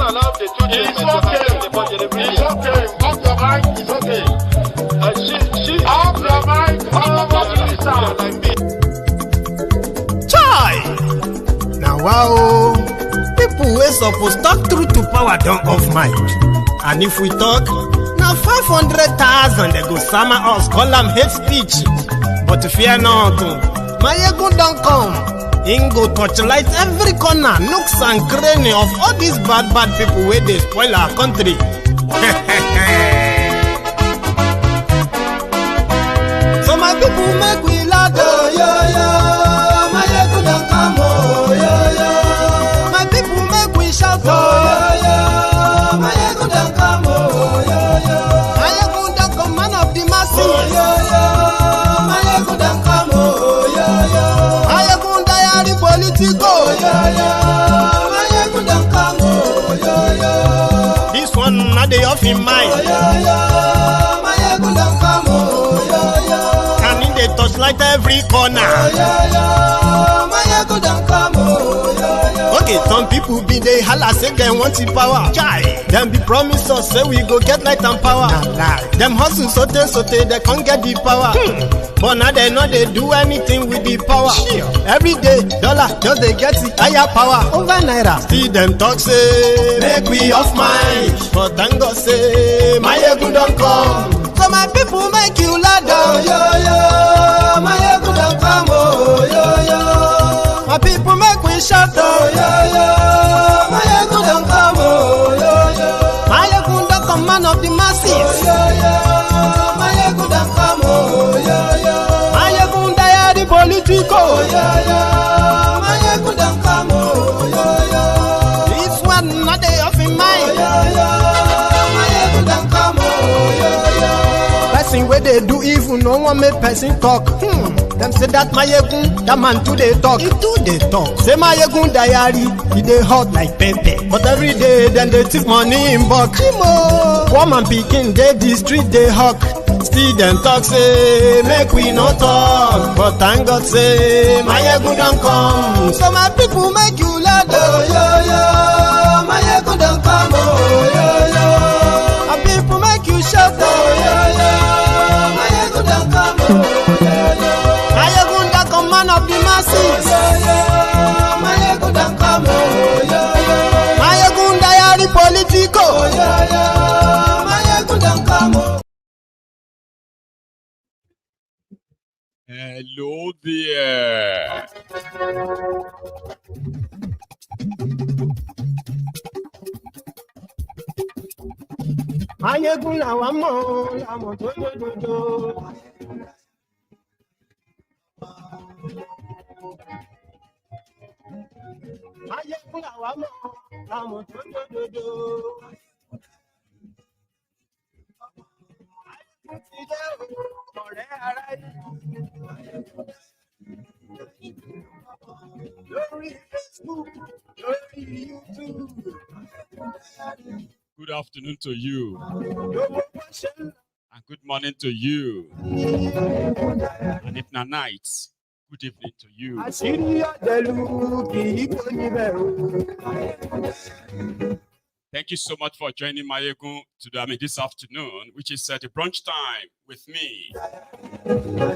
Allow the children it's okay. Off your mic, it's okay. Off your mic, Chai! Now wow, people wey suppose talk truth to power don't off mic. And if we talk, now 500,000 they go sama us, call them hate speech. But fear not, Maiyegun don't come. Him go torchlight every corner, nooks and cranny of all these bad people where they spoil our country. So my people make we Lagdo, yo yo. Maiyegun don't come, oh yo yo. My people make we shout, oh yo yo. Maiyegun don't come, oh yo yo. Maiyegun don't come, man of the masses, oh yo yo. Maiyegun don't come, oh yo yo. Maiyegun diary politico, yo yo. Maiyegun don't come, oh yo yo. This one not the off in mind, oh yo yo. Maiyegun don't come, oh yo yo. And in the touchlight every corner, oh yo yo. Maiyegun don't come, oh yo yo. Okay, some people be they holla say they want the power. Chai, them be promise us say we go get light and power. Nah. Them hustle sote they can't get the power. But now they know they do anything with the power. Every day, dollar just they get the higher power over naira. See them talk say make we off mind, but thank God say Maiyegun don't come. So my people make you Lagdo, yo yo. Maiyegun don't come, oh yo yo. My people make we shout, oh yo yo. Maiyegun don't come, oh yo yo. Maiyegun don't come, man of the masses, oh yo yo. Maiyegun don't come, oh yo yo. Maiyegun diary politico, oh yo yo. Maiyegun don't come, oh yo yo. This one not the off in mind, oh yo yo. Maiyegun don't come, oh yo yo. Person where they do evil, no one make person talk. Them say that Maiyegun, that man too they talk. He too they talk. Say Maiyegun diary, he they hot like pepper. But every day then they take money in bulk. Woman picking they the street they hawk. Still them talk say make we no talk. But thank God say Maiyegun don't come. So my people make you Lagdo, yo yo. Maiyegun don't come, oh yo yo. My people make you shout, oh yo yo. Maiyegun don't come, oh yo yo. Maiyegun don't come, man of the masses, oh yo yo. Maiyegun don't come, oh yo yo. Maiyegun diary politico, oh yo yo. Maiyegun don't come, oh. Hello there. Maiyegun làwa mọ̀, làmọ̀ tó dodo. Maiyegun làwa mọ̀, làmọ̀ tó dodo. Maiyegun ti dé o, ọ̀rẹ́ ara yìí. Lórí Facebook, lórí YouTube. Good afternoon to you. And good morning to you. And if not night, good evening to you. Thank you so much for joining Maiyegun today, this afternoon, which is the brunch time with me.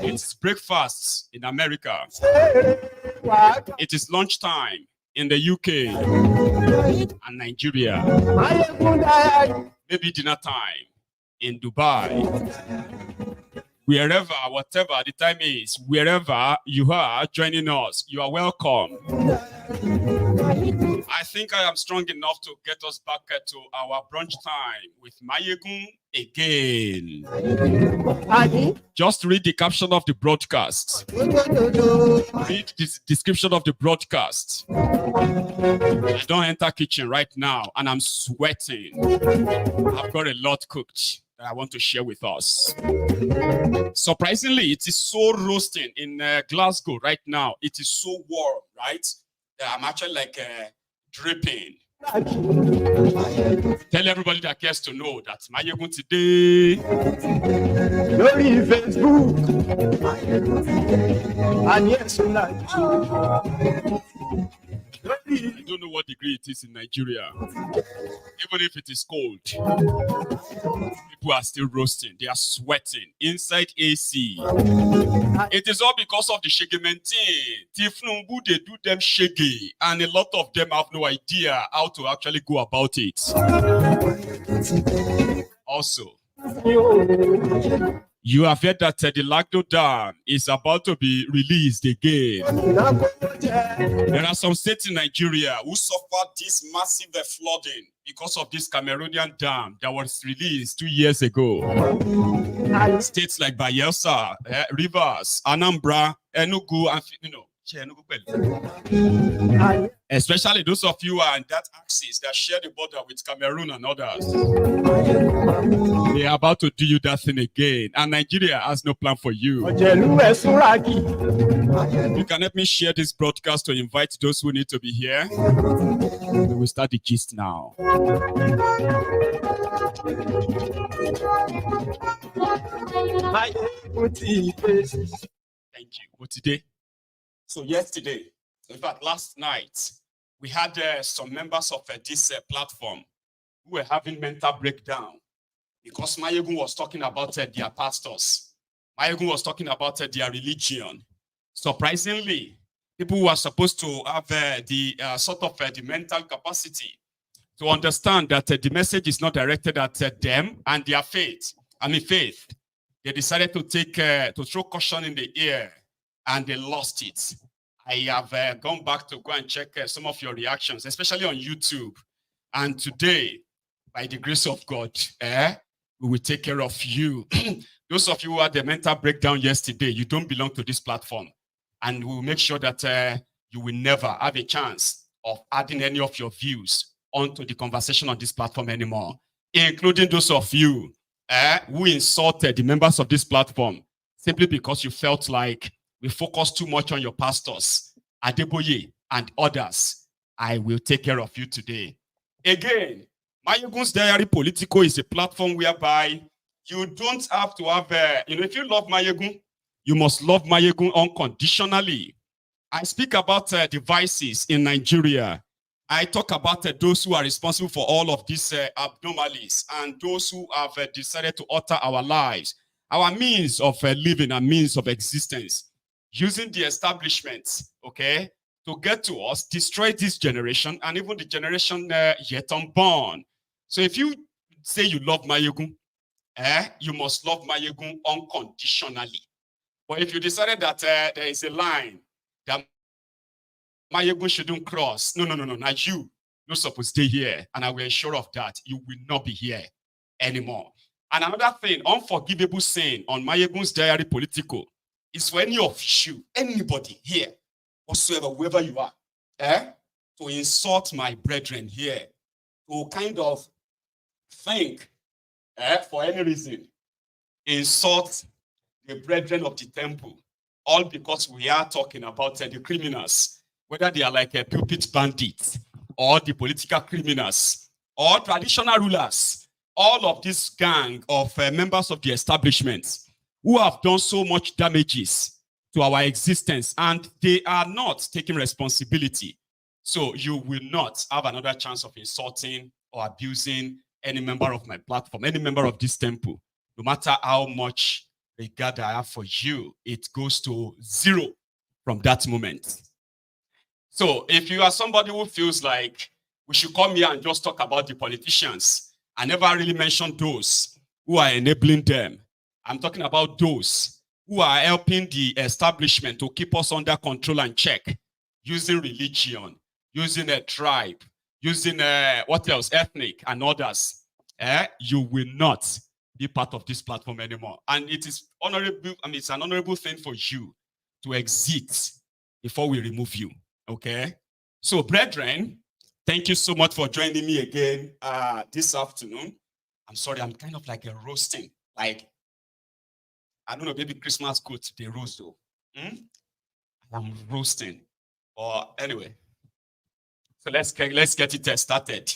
It's breakfast in America. It is lunchtime in the UK and Nigeria. Maybe dinner time in Dubai. Wherever, whatever the time is, wherever you are joining us, you are welcome. I think I am strong enough to get us back to our brunch time with Maiyegun again. Just read the caption of the broadcast. Read the description of the broadcast. I don't enter kitchen right now and I'm sweating. I've got a lot cooked that I want to share with us. Surprisingly, it is so roasting in Glasgow right now. It is so warm, right? I'm actually like dripping. Tell everybody that cares to know that Maiyegun today. Lórí Facebook. And yes, tonight. Lórí I don't know what degree it is in Nigeria. Even if it is cold, people are still roasting. They are sweating inside AC. It is all because of the SHEGEMENTIN. Tifnumbu, they do them shege, and a lot of them have no idea how to actually go about it. Also, you have heard that the Lagdo Dam is about to be released again. There are some states in Nigeria who suffered this massive flooding because of this Cameroonian dam that was released 2 years ago. States like Bayelsa, Rivers, Anambra, Enugu, and especially those of you who are in that axis that share the border with Cameroon and others. They are about to do you that thing again, and Nigeria has no plan for you. You can help me share this broadcast to invite those who need to be here. We will start the gist now. Thank you. What today? So yesterday, in fact last night, we had some members of this platform who were having mental breakdown because Maiyegun was talking about their pastors. Maiyegun was talking about their religion. Surprisingly, people who are supposed to have the mental capacity to understand that the message is not directed at them and their faith. Faith. They decided to take to throw caution in the air, and they lost it. I have gone back to go and check some of your reactions, especially on YouTube. And today, by the grace of God, we will take care of you. Those of you who had the mental breakdown yesterday, you don't belong to this platform. And we will make sure that you will never have a chance of adding any of your views onto the conversation on this platform anymore, including those of you who insulted the members of this platform simply because you felt like we focus too much on your pastors, Adeboye and others. I will take care of you today. Again, Maiyegun's Diary Politico is a platform whereby you don't have to have, if you love Maiyegun, you must love Maiyegun unconditionally. I speak about devices in Nigeria. I talk about those who are responsible for all of these abnormalities and those who have decided to alter our lives, our means of living and means of existence, using the establishment, okay, to get to us, destroy this generation and even the generation yet unborn. So if you say you love Maiyegun, you must love Maiyegun unconditionally. But if you decided that there is a line that Maiyegun shouldn't cross, no, now you, you're supposed to stay here, and I will ensure of that, you will not be here anymore. And another thing, unforgivable sin on Maiyegun's Diary Politico, is for any of you, anybody here, whatsoever, whoever you are, to insult my brethren here, to kind of think, for any reason, insult the brethren of the temple, all because we are talking about the criminals, whether they are like pulpit bandits, or the political criminals, or traditional rulers, all of this gang of members of the establishment, who have done so much damages to our existence, and they are not taking responsibility. So you will not have another chance of insulting or abusing any member of my platform, any member of this temple. No matter how much regard I have for you, it goes to zero from that moment. So if you are somebody who feels like we should come here and just talk about the politicians, I never really mentioned those who are enabling them. I'm talking about those who are helping the establishment to keep us under control and check, using religion, using a tribe, using what else, ethnic and others. You will not be part of this platform anymore. And it is honorable, it's an honorable thing for you to exit before we remove you. Okay? So, brethren, thank you so much for joining me again this afternoon. I'm sorry, I'm kind of like a roasting. Like, I don't know, maybe Christmas coat, they roast though. I'm roasting. Or anyway. So let's get it started.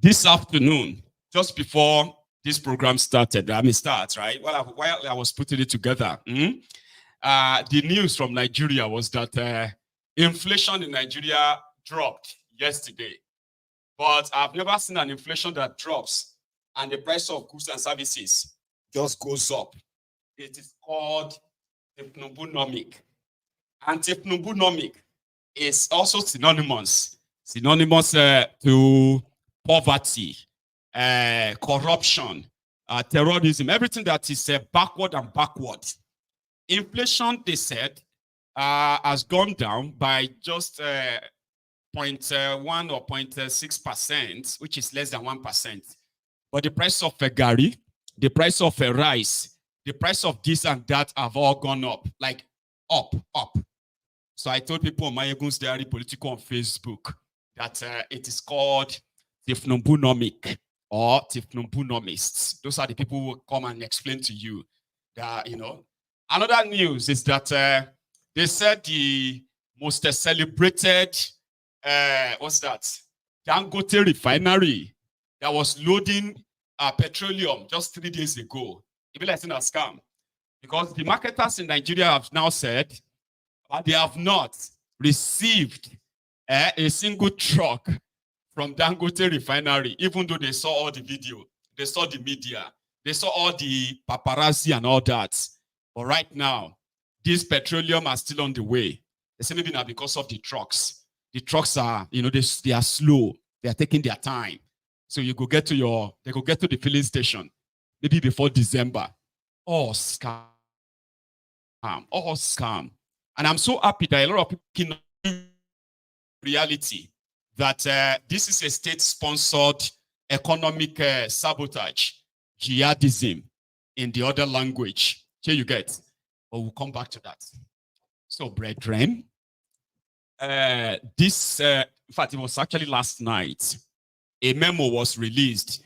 This afternoon, just before this program started, right? While I was putting it together, the news from Nigeria was that inflation in Nigeria dropped yesterday, but I've never seen an inflation that drops and the price of goods and services just goes up. It is called hypnobunomic. And hypnobunomic is also synonymous to poverty, corruption, terrorism, everything that is backward and backward. Inflation, they said, has gone down by just 0.1 or 0.6%, which is less than 1%. But the price of gari, the price of rice, the price of this and that have all gone up, like up. So I told people on Maiyegun's Diary Political on Facebook that it is called hypnobunomic or hypnobunomists. Those are the people who will come and explain to you that, you know. Another news is that they said the most celebrated, what's that? Dangote refinery that was loading petroleum just 3 days ago. It be like a scam. Because the marketers in Nigeria have now said they have not received a single truck from Dangote refinery, even though they saw all the video, they saw the media, they saw all the paparazzi and all that. But right now, this petroleum are still on the way. They say maybe now because of the trucks. The trucks are, you know, they are slow. They are taking their time. So you go get to they go get to the filling station, maybe before December. Oh, scam. Oh, scam. And I'm so happy that a lot of people know reality that this is a state-sponsored economic sabotage, jihadism in the other language. Here you get. But we'll come back to that. So, brethren, in fact, it was actually last night, a memo was released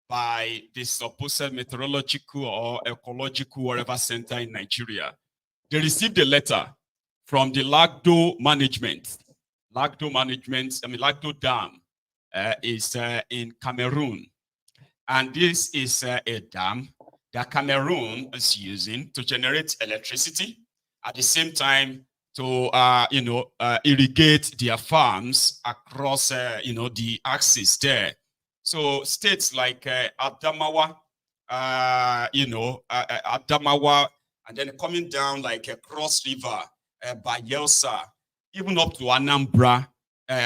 by the supposed meteorological or ecological whatever center in Nigeria. They received a letter from the Lagdo management. Lagdo Dam is in Cameroon. And this is a dam that Cameroon is using to generate electricity, at the same time to irrigate their farms across the axis there. So states like Adamawa, Adamawa, and then coming down like a Cross River, Bayelsa, even up to Anambra,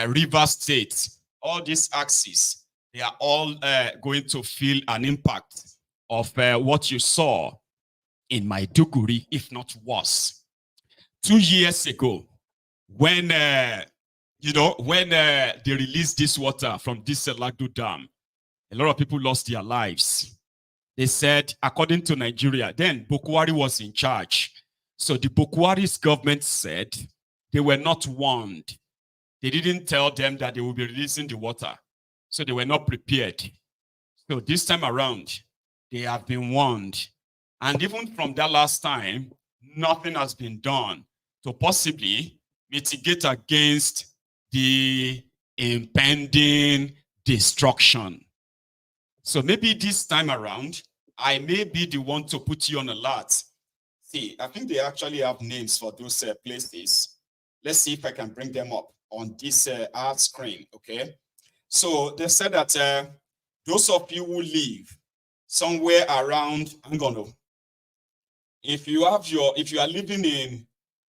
River State, all these axes, they are all going to feel an impact of what you saw in Maiduguri, if not worse. 2 years ago, when they released this water from this Lagdo Dam, a lot of people lost their lives. They said, according to Nigeria, then Bukwari was in charge. So the Bukwari's government said they were not warned. They didn't tell them that they will be releasing the water. So they were not prepared. So this time around, they have been warned. And even from that last time, nothing has been done to possibly mitigate against the impending destruction. So maybe this time around, I may be the one to put you on alert. See, I think they actually have names for those places. Let's see if I can bring them up on this art screen, okay? So they said that those of you who live somewhere around, if you are living in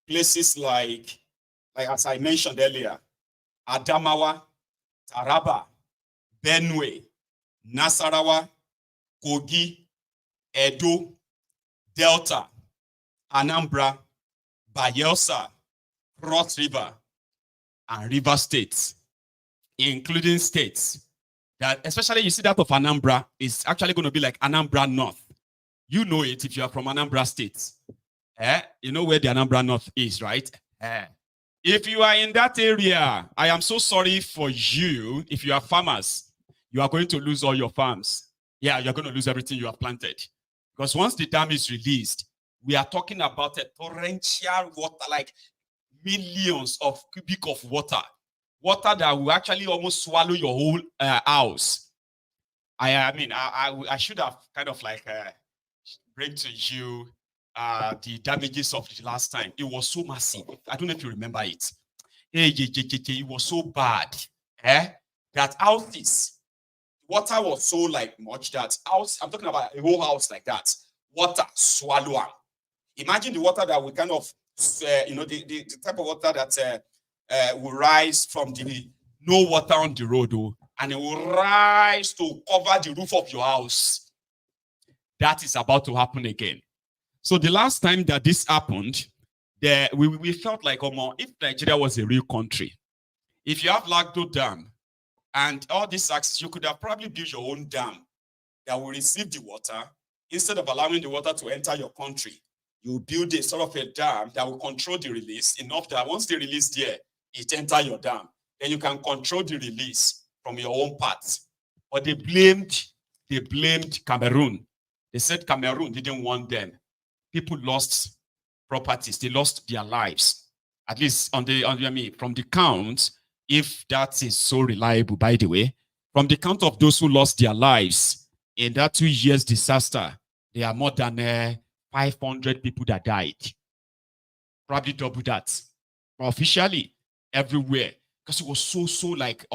places like as I mentioned earlier, Adamawa, Taraba, Benue, Nasarawa, Kogi, Edo, Delta, Anambra, Bayelsa, Cross River, and River States, including states that, especially you see that of Anambra, is actually going to be like Anambra North. You know it if you are from Anambra State. You know where the Anambra North is, right? If you are in that area, I am so sorry for you. If you are farmers, you are going to lose all your farms. Yeah, you're going to lose everything you have planted. Because once the dam is released, we are talking about a torrential water, like millions of cubic of water that will actually almost swallow your whole house. I should have kind of like bring to you the damages of the last time. It was so massive. I don't know if you remember it. it was so bad, that houses, water was so like much that house, I'm talking about a whole house like that, water swallow am. Imagine the water that we kind of, the type of water that will rise from the no water on the road, and it will rise to cover the roof of your house. That is about to happen again. So the last time that this happened, we felt like, if Nigeria was a real country, if you have Lagdo Dam and all these access, you could have probably built your own dam that will receive the water. Instead of allowing the water to enter your country, you build a sort of a dam that will control the release enough that once they release there, it enter your dam. Then you can control the release from your own parts. But they blamed Cameroon. They said Cameroon didn't want them. People lost properties, they lost their lives. At least from the count, if that is so reliable, by the way, from the count of those who lost their lives in that 2 years disaster, there are more than 500 people that died. Probably double that. But officially, everywhere. Because it was so like,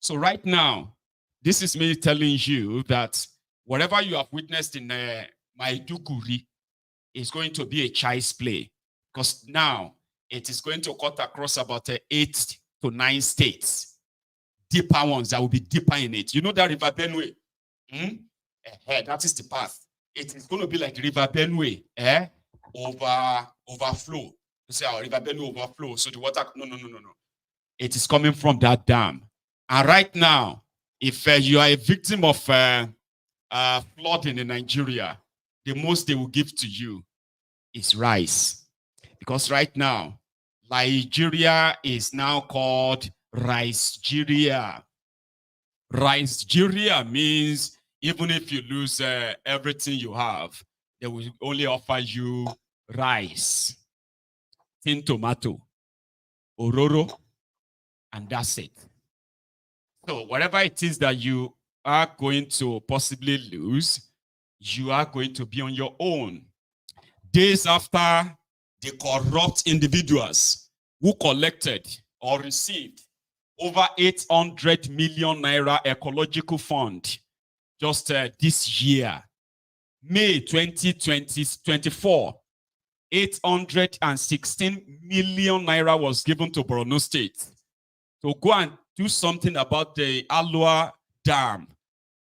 So right now, this is me telling you that whatever you have witnessed in Maiduguri is going to be a child's play. Because now, it is going to cut across about 8 to 9 states. Deeper ones that will be deeper in it. You know that River Benue? That is the path. It is going to be like River Benue, overflow. You say, River Benue overflow. So the water, no. It is coming from that dam. And right now, if you are a victim of flooding in Nigeria, the most they will give to you is rice. Because right now, Nigeria is now called Ricegeria. Ricegeria means even if you lose everything you have, they will only offer you rice, tin tomato, ororo, and that's it. So whatever it is that you are going to possibly lose, you are going to be on your own. Days after the corrupt individuals who collected or received over 800 million naira ecological fund just this year, May 2024, 816 million naira was given to Borno State to go and do something about the Abure Dam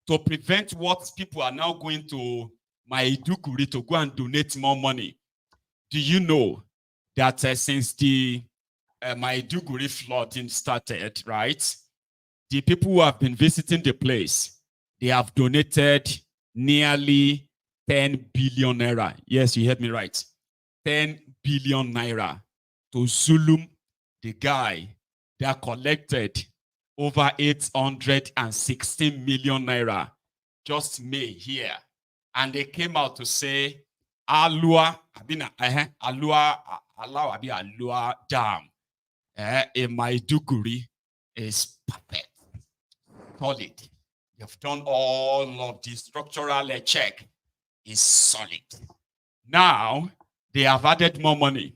to prevent what people are now going to Maiduguri to go and donate more money. Do you know that since the Maiduguri flooding started, right, the people who have been visiting the place, they have donated nearly 10 billion naira. Yes, you heard me right. 10 billion naira to Zulum, the guy that collected over 816 million naira just May here. And they came out to say, Abure Dam in Maiduguri is perfect, solid. You've done all of the structural check, is solid. Now, they have added more money.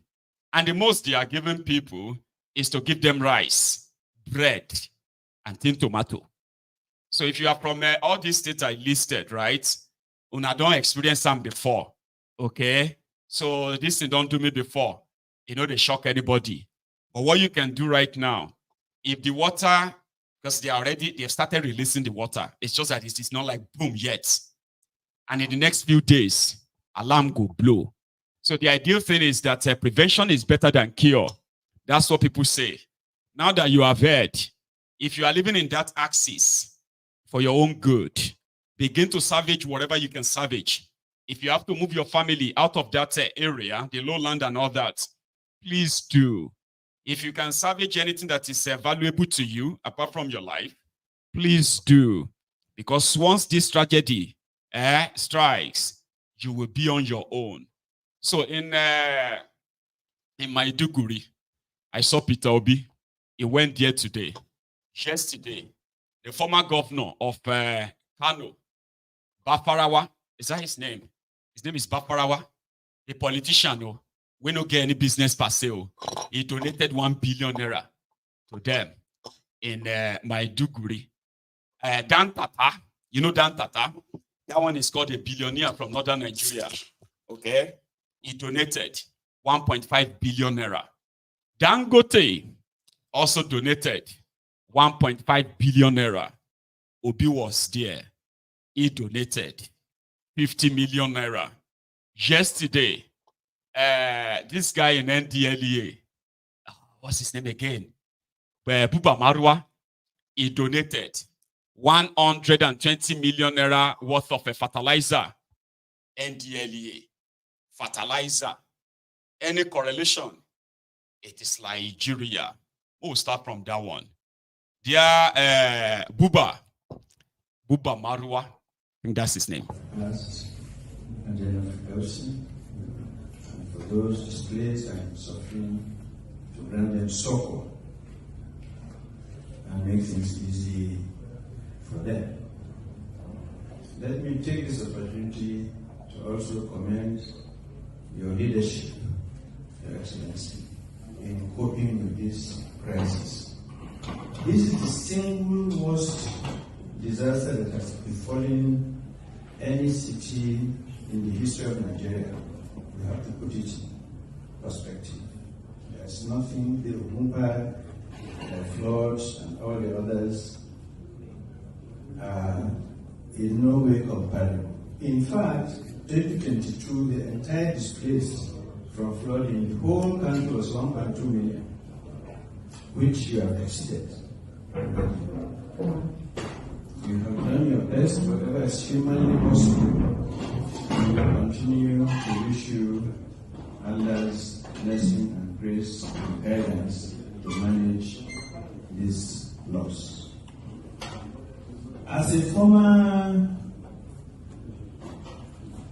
And the most they are giving people is to give them rice, bread, and tin tomato. So if you are from all these states I listed, right, una don't experience them before, okay? So this thing don't do me before. You know, they shock anybody. But what you can do right now, if the water, because they've started releasing the water, it's just that it's not like boom yet. And in the next few days, alarm will blow. So the ideal thing is that prevention is better than cure. That's what people say. Now that you have heard, if you are living in that axis for your own good, begin to salvage whatever you can salvage. If you have to move your family out of that area, the lowland and all that, please do. If you can salvage anything that is valuable to you, apart from your life, please do. Because once this tragedy strikes, you will be on your own. So in Maiduguri, I saw Peter Obi. He went there today. Yesterday, the former governor of Kano, Bafarawa, is that his name? His name is Bafarawa, a politician. We don't get any business per se. He donated 1 billion naira to them in Maiduguri. Dan Tata, you know Dan Tata? That one is called a billionaire from northern Nigeria. Okay? He donated 1.5 billion naira. Dangote also donated 1.5 billion naira. Obi was there. He donated 50 million naira. Yesterday, this guy in NDLEA, what's his name again? Buba Marwa, he donated 120 million naira worth of a fertilizer. NDLEA, fertilizer. Any correlation? It is Nigeria. We'll start from that one. Dear Buba Marwa, I think that's his name. And for those displaced and suffering, to grant them succor and make things easy for them. Let me take this opportunity to also commend your leadership, Your Excellency, in coping with this crisis. This is the single most disaster that has befallen any city in the history of Nigeria. We have to put it in perspective. There's nothing, the Umpa, the floods, and all the others are in no way comparable. In fact, 2022, the entire displaced from flooding, the whole country was 1.2 million, which you have exceeded. You have done your best, whatever is humanly possible. We will continue to wish you Allah's blessing and grace and guidance to manage this loss. As a former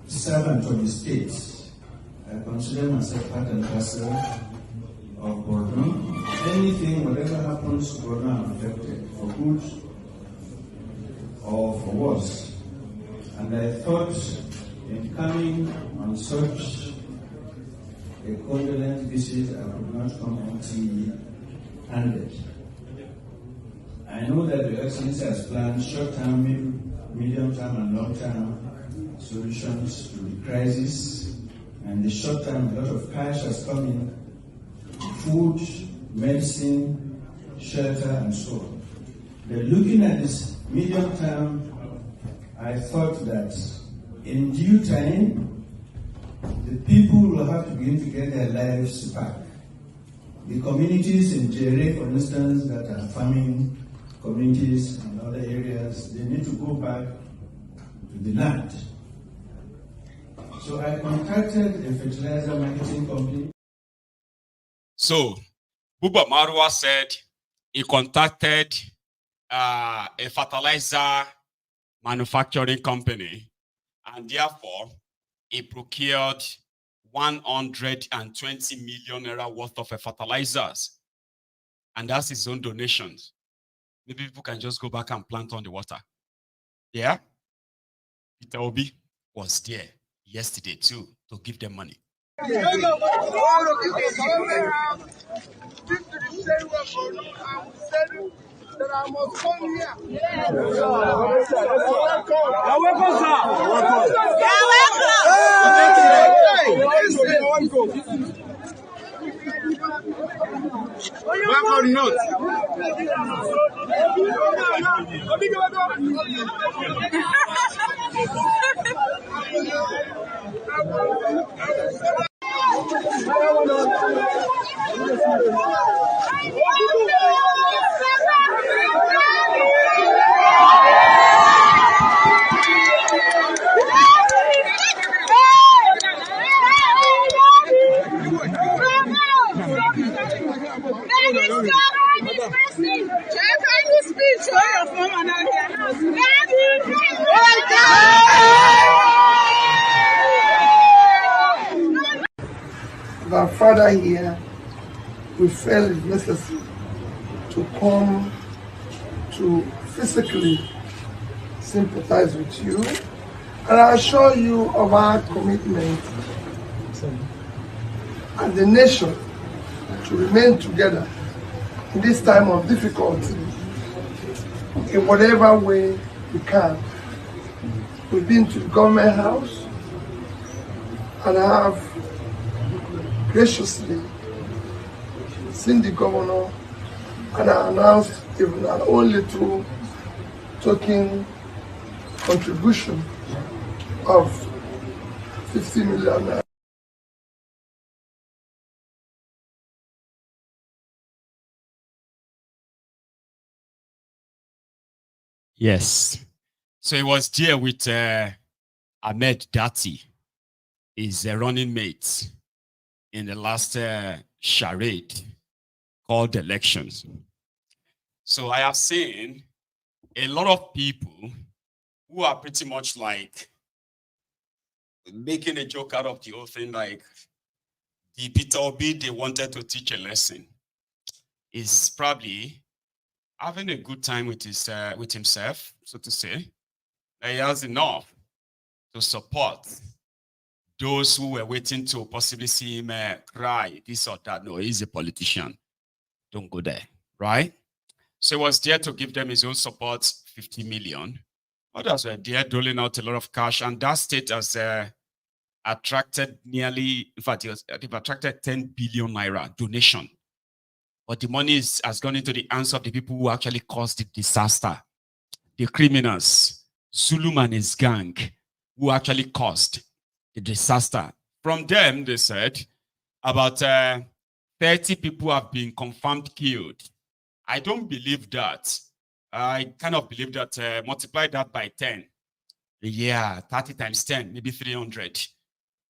servant of the state, I consider myself part and parcel of Borno. Anything, whatever happens to Borno, I'm affected, for good or for worse. And I thought in coming on such a condolence visit, I would not come empty-handed. I know that the Excellency has planned short-term, medium-term, and long-term solutions to the crisis. And the short-term, a lot of cash has come in: food, medicine, shelter, and so on. But looking at this medium-term, I thought that in due time, the people will have to begin to get their lives back. The communities in Jere, for instance, that are farming communities and other areas, they need to go back to the land. So I contacted a fertilizer marketing company. So, Buba Marwa said he contacted a fertilizer manufacturing company, and therefore he procured 120 million naira worth of fertilizers, and that's his own donations. Maybe people can just go back and plant on the water. Yeah, Peter Obi was there yesterday too to give them money. That I must come here. You're welcome, sir. Welcome not. Our father here, we felt it necessary to come to physically sympathize with you, and I assure you of our commitment as a nation to remain together in this time of difficulty in whatever way we can. We've been to the government house and have graciously seen the governor and announced even an only little token contribution of 50 million. Yes. So he was there with Ahmed Dati, his running mate in the last charade called elections. So I have seen a lot of people who are pretty much like making a joke out of the whole thing, like the Peter Obi they wanted to teach a lesson is probably having a good time with himself, so to say. He has enough to support those who were waiting to possibly see him cry, this or that. No, he's a politician. Don't go there, right? So he was there to give them his own support, 50 million. Others were there doling out a lot of cash, and that state has attracted nearly, in fact, they've attracted 10 billion naira donation. But the money has gone into the hands of the people who actually caused the disaster. The criminals, Zulum and his gang, who actually caused the disaster. From them, they said, about 30 people have been confirmed killed. I don't believe that. I kind of believe that, multiply that by 10. Yeah, 30 times 10, maybe 300.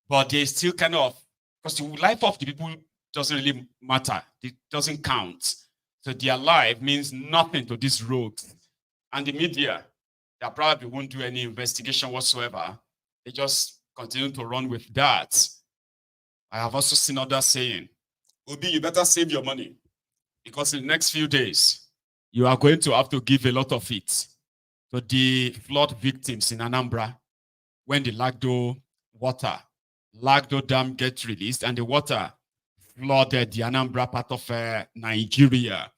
But they still kind of, because the life of the people doesn't really matter. It doesn't count. So their life means nothing to these rogues. And the media, they probably won't do any investigation whatsoever. They just continue to run with that. I have also seen others saying, Obi, you better save your money, because in the next few days, you are going to have to give a lot of it to the flood victims in Anambra when the Lagdo Dam gets released and the water flooded the Anambra part of Nigeria.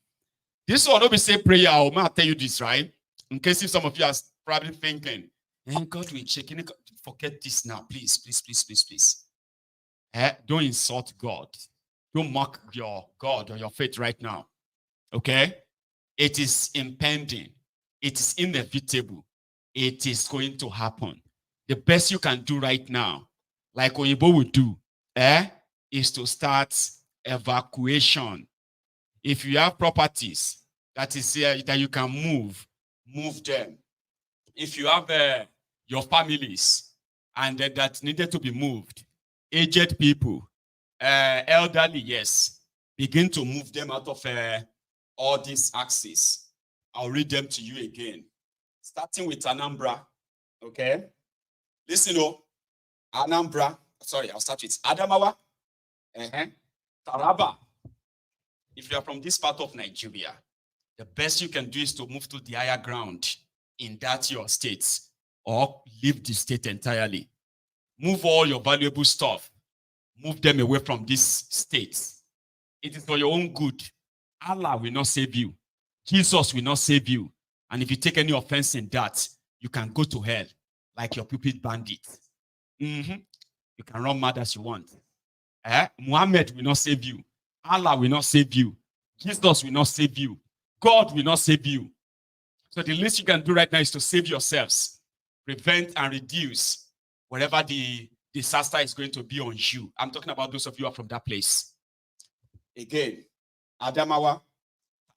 This one will be say prayer. I'll tell you this, right? In case if some of you are probably thinking, hey, God will check. Forget this now, please, please, please, please, please. Don't insult God. Don't mock your God or your faith right now. Okay? It is impending. It is inevitable. It is going to happen. The best you can do right now, like Oyibo would do, is to start evacuation. If you have properties that is that you can move them. If you have your families and that needed to be moved, aged people, elderly, yes, begin to move them out of all these axes. I'll read them to you again. Starting with Anambra, okay? Listen, Anambra, sorry, I'll start with Adamawa, Taraba. If you are from this part of Nigeria, the best you can do is to move to the higher ground in that your state, or leave the state entirely. Move all your valuable stuff. Move them away from these states. It is for your own good. Allah will not save you. Jesus will not save you. And if you take any offense in that, you can go to hell like your pulpit bandit. You can run mad as you want. Muhammad will not save you. Allah will not save you. Jesus will not save you. God will not save you. So the least you can do right now is to save yourselves. Prevent and reduce whatever the disaster is going to be on you. I'm talking about those of you who are from that place. Again, Adamawa,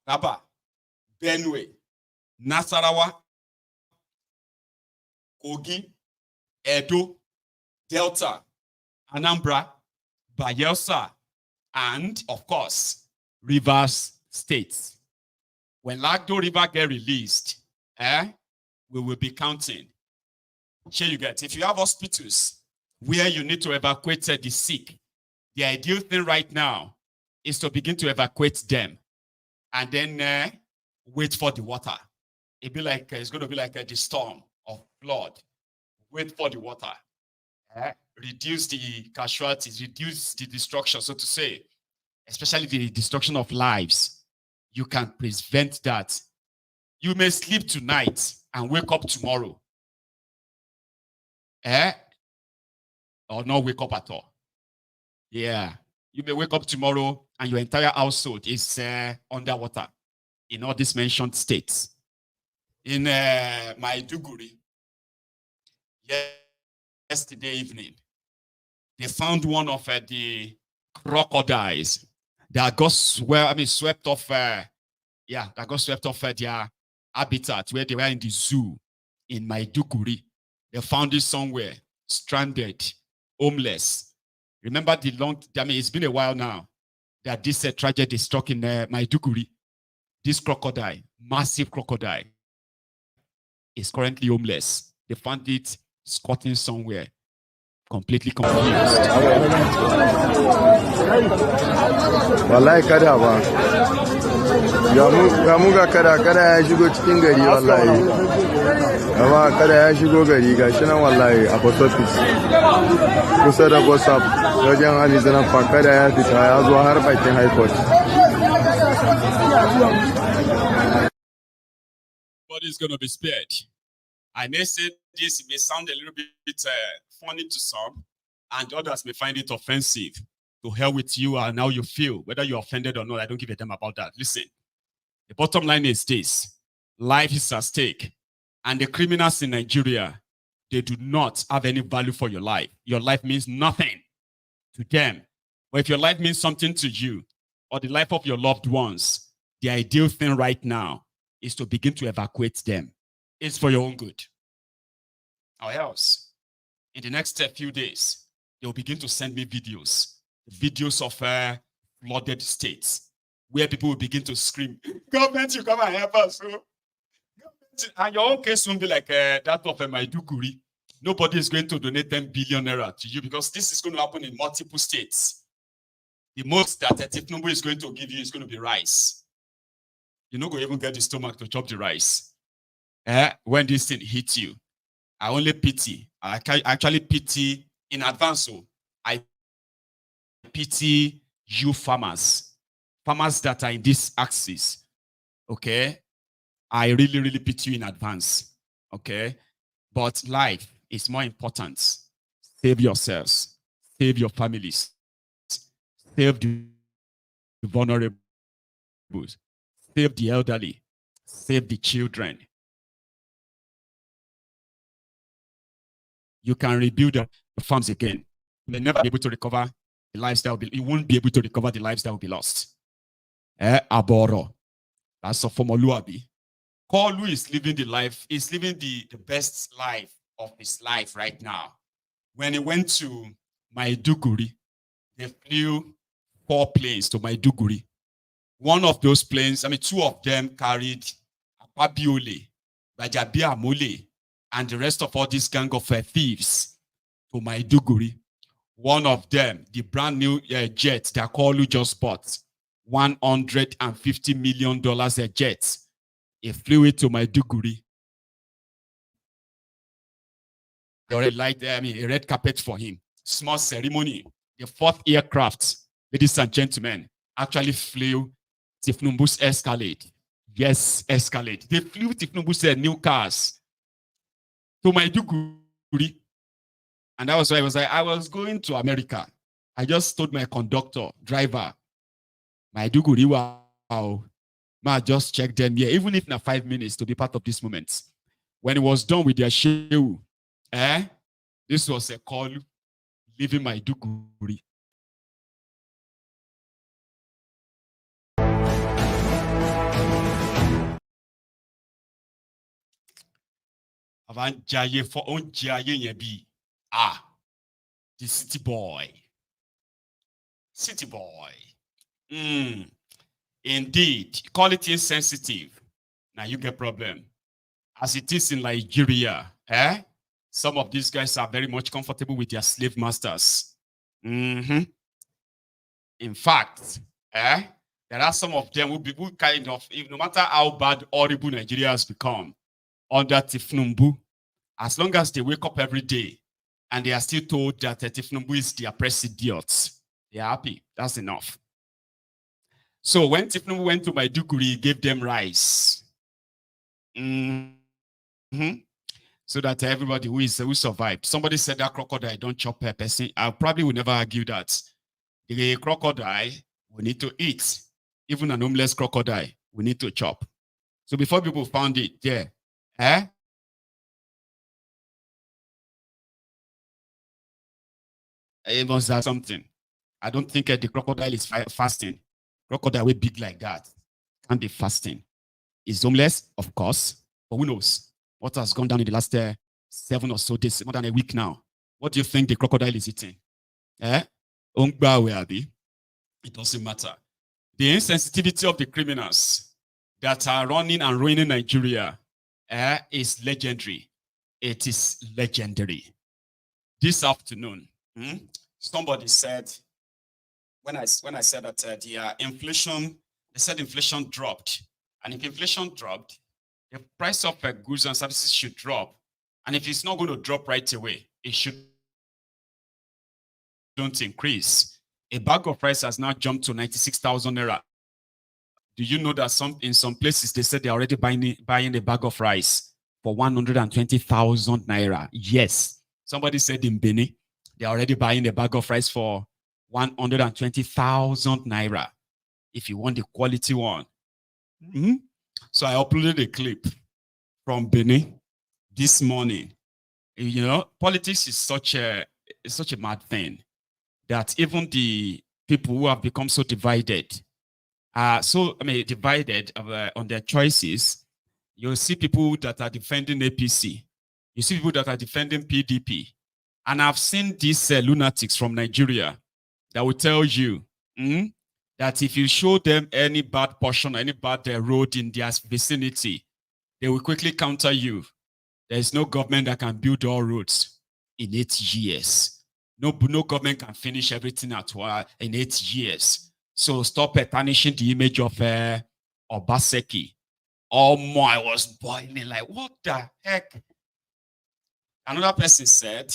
Taraba, Benue, Nasarawa, Kogi, Edo, Delta, Anambra, Bayelsa, and, of course, Rivers States. When Lagdo River get released, we will be counting. Here you get, if you have hospitals where you need to evacuate the sick, the ideal thing right now is to begin to evacuate them and then wait for the water. It'll be like, it's going to be like the storm of flood. Wait for the water. reduce the casualties, reduce the destruction, so to say, especially the destruction of lives. You can prevent that. You may sleep tonight and wake up tomorrow. Or not wake up at all. Yeah. You may wake up tomorrow and your entire household is underwater in all these mentioned states. In Maiduguri, yesterday evening, they found one of the crocodiles that got swept off. That got swept off their habitat where they were in the zoo in Maiduguri. They found it somewhere, stranded, homeless. Remember it's been a while now that this tragedy struck in Maiduguri. This crocodile, massive crocodile, is currently homeless. They found it squatting somewhere, completely confused. Wallahi kada ba. Ya muga kada ya shigo cikin gari wallahi. Amma kada ya shigo gari gashi nan wallahi a post office. Kusa da WhatsApp wajen Alizana fa kada ya fita ya zo har bakin high court. Nobody's going to be spared. I may say this may sound a little bit funny to some, and others may find it offensive. To hell with you and how you feel, whether you're offended or not, I don't give a damn about that. Listen, the bottom line is this: life is at stake, and the criminals in Nigeria, they do not have any value for your life. Your life means nothing to them. But if your life means something to you, or the life of your loved ones, the ideal thing right now is to begin to evacuate them. It's for your own good. Or else, in the next few days, they will begin to send me videos of flooded states, where people will begin to scream, "Government, you come and help us." And your own case won't be like that of Maiduguri. Nobody is going to donate 10 billion naira to you, because this is going to happen in multiple states. The most that Tifnubu is going to give you is going to be rice. You're not going to even get the stomach to chop the rice. When this thing hits you, I only pity. I actually pity in advance. So I pity you farmers that are in this axis. Okay, I really, really pity you in advance. Okay, but life is more important. Save yourselves, save your families, save the vulnerable, save the elderly, save the children. You can rebuild the farms again. You may never be able to recover the lives that will be. You won't be able to recover the lives that will be lost. Abure. That's a former Luabi. Kolu is living the life. He's living the best life of his life right now. When he went to Maiduguri, they flew 4 planes to Maiduguri. One of those planes, 2 of them carried Abure, Bajabiamole, and the rest of all this gang of thieves to Maiduguri. One of them, the brand new jet that Kolu just bought, $150 million a jet. He flew it to Maiduguri. They already light a red carpet for him. Small ceremony. The 4th aircraft, ladies and gentlemen, actually flew Tifnumbu's Escalade. Yes, Escalade. They flew Tifnumbu's new cars to Maiduguri. And that was why I was going to America. I just told my driver, Maiduguri, wow. I just checked them here, even if not 5 minutes to be part of this moment. When it was done with their show, this was a call leaving Maiduguri. The city boy. City boy. Indeed, quality insensitive. Now you get problem. As it is in Nigeria, some of these guys are very much comfortable with their slave masters. In fact, there are some of them who kind of, no matter how bad, horrible Nigeria has become under Tifnumbu, as long as they wake up every day and they are still told that Tinubu is the oppressed idiots. They are happy. That's enough. So when Tinubu went to Maiduguri, he gave them rice. So that everybody who survived. Somebody said that crocodile don't chop a person. I probably will never argue that. The crocodile we need to eat. Even an homeless crocodile we need to chop. So before people found it, it must have something. I don't think the crocodile is fasting. Crocodile will big like that. Can't be fasting. Is homeless, of course, but who knows what has gone down in the last 7 or so days, more than a week now. What do you think the crocodile is eating? It doesn't matter. The insensitivity of the criminals that are running and ruining Nigeria is legendary. It is legendary. This afternoon, somebody said, when I said that the inflation, they said inflation dropped. And if inflation dropped, the price of goods and services should drop. And if it's not going to drop right away, it should don't increase. A bag of rice has now jumped to 96,000 naira. Do you know that in some places they said they're already buying a bag of rice for 120,000 naira? Yes. Somebody said in Benue, they're already buying a bag of rice for 120,000 naira. If you want the quality one. So I uploaded a clip from Benue this morning. You know, politics is such a mad thing that even the people who have become so divided, divided on their choices. You'll see people that are defending APC. You see people that are defending PDP. And I've seen these lunatics from Nigeria that will tell you that if you show them any bad portion, any bad road in their vicinity, they will quickly counter you. There is no government that can build all roads in 8 years. No government can finish everything in 8 years. So stop tarnishing the image of Obaseki. Oh my, I was boiling like, what the heck? Another person said,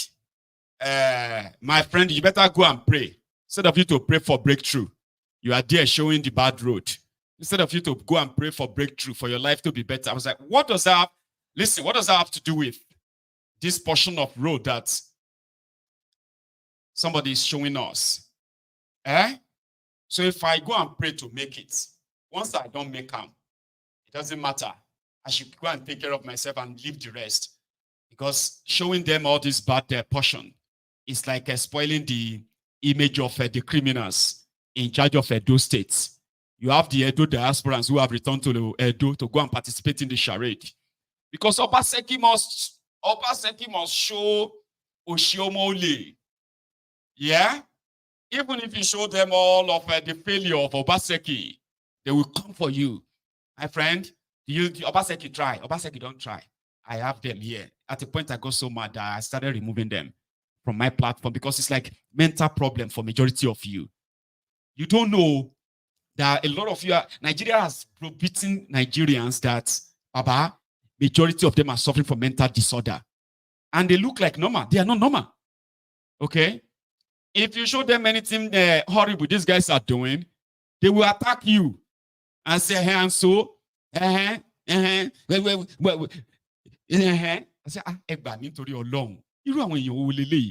my friend, you better go and pray. Instead of you to pray for breakthrough, you are there showing the bad road. Instead of you to go and pray for breakthrough, for your life to be better. I was like, what does that have? Listen, what does that have to do with this portion of road that somebody is showing us? So if I go and pray to make it, once I don't make them, it doesn't matter. I should go and take care of myself and leave the rest. Because showing them all this bad portion is like spoiling the image of the criminals in charge of those states. You have the Edo diasporans who have returned to Edo to go and participate in the charade. Because Obaseki must show Oshiomole. Yeah? Even if you show them all of the failure of Obaseki, they will come for you. My friend, Obaseki try. Obaseki don't try. I have them here. At a point, I got so mad that I started removing them from my platform because it's like mental problem for majority of you. You don't know that a lot of you Nigeria has beaten Nigerians that, Baba, majority of them are suffering from mental disorder. And they look like normal. They are not normal. Okay? If you show them anything horrible these guys are doing, they will attack you and say, hey, and so, I say,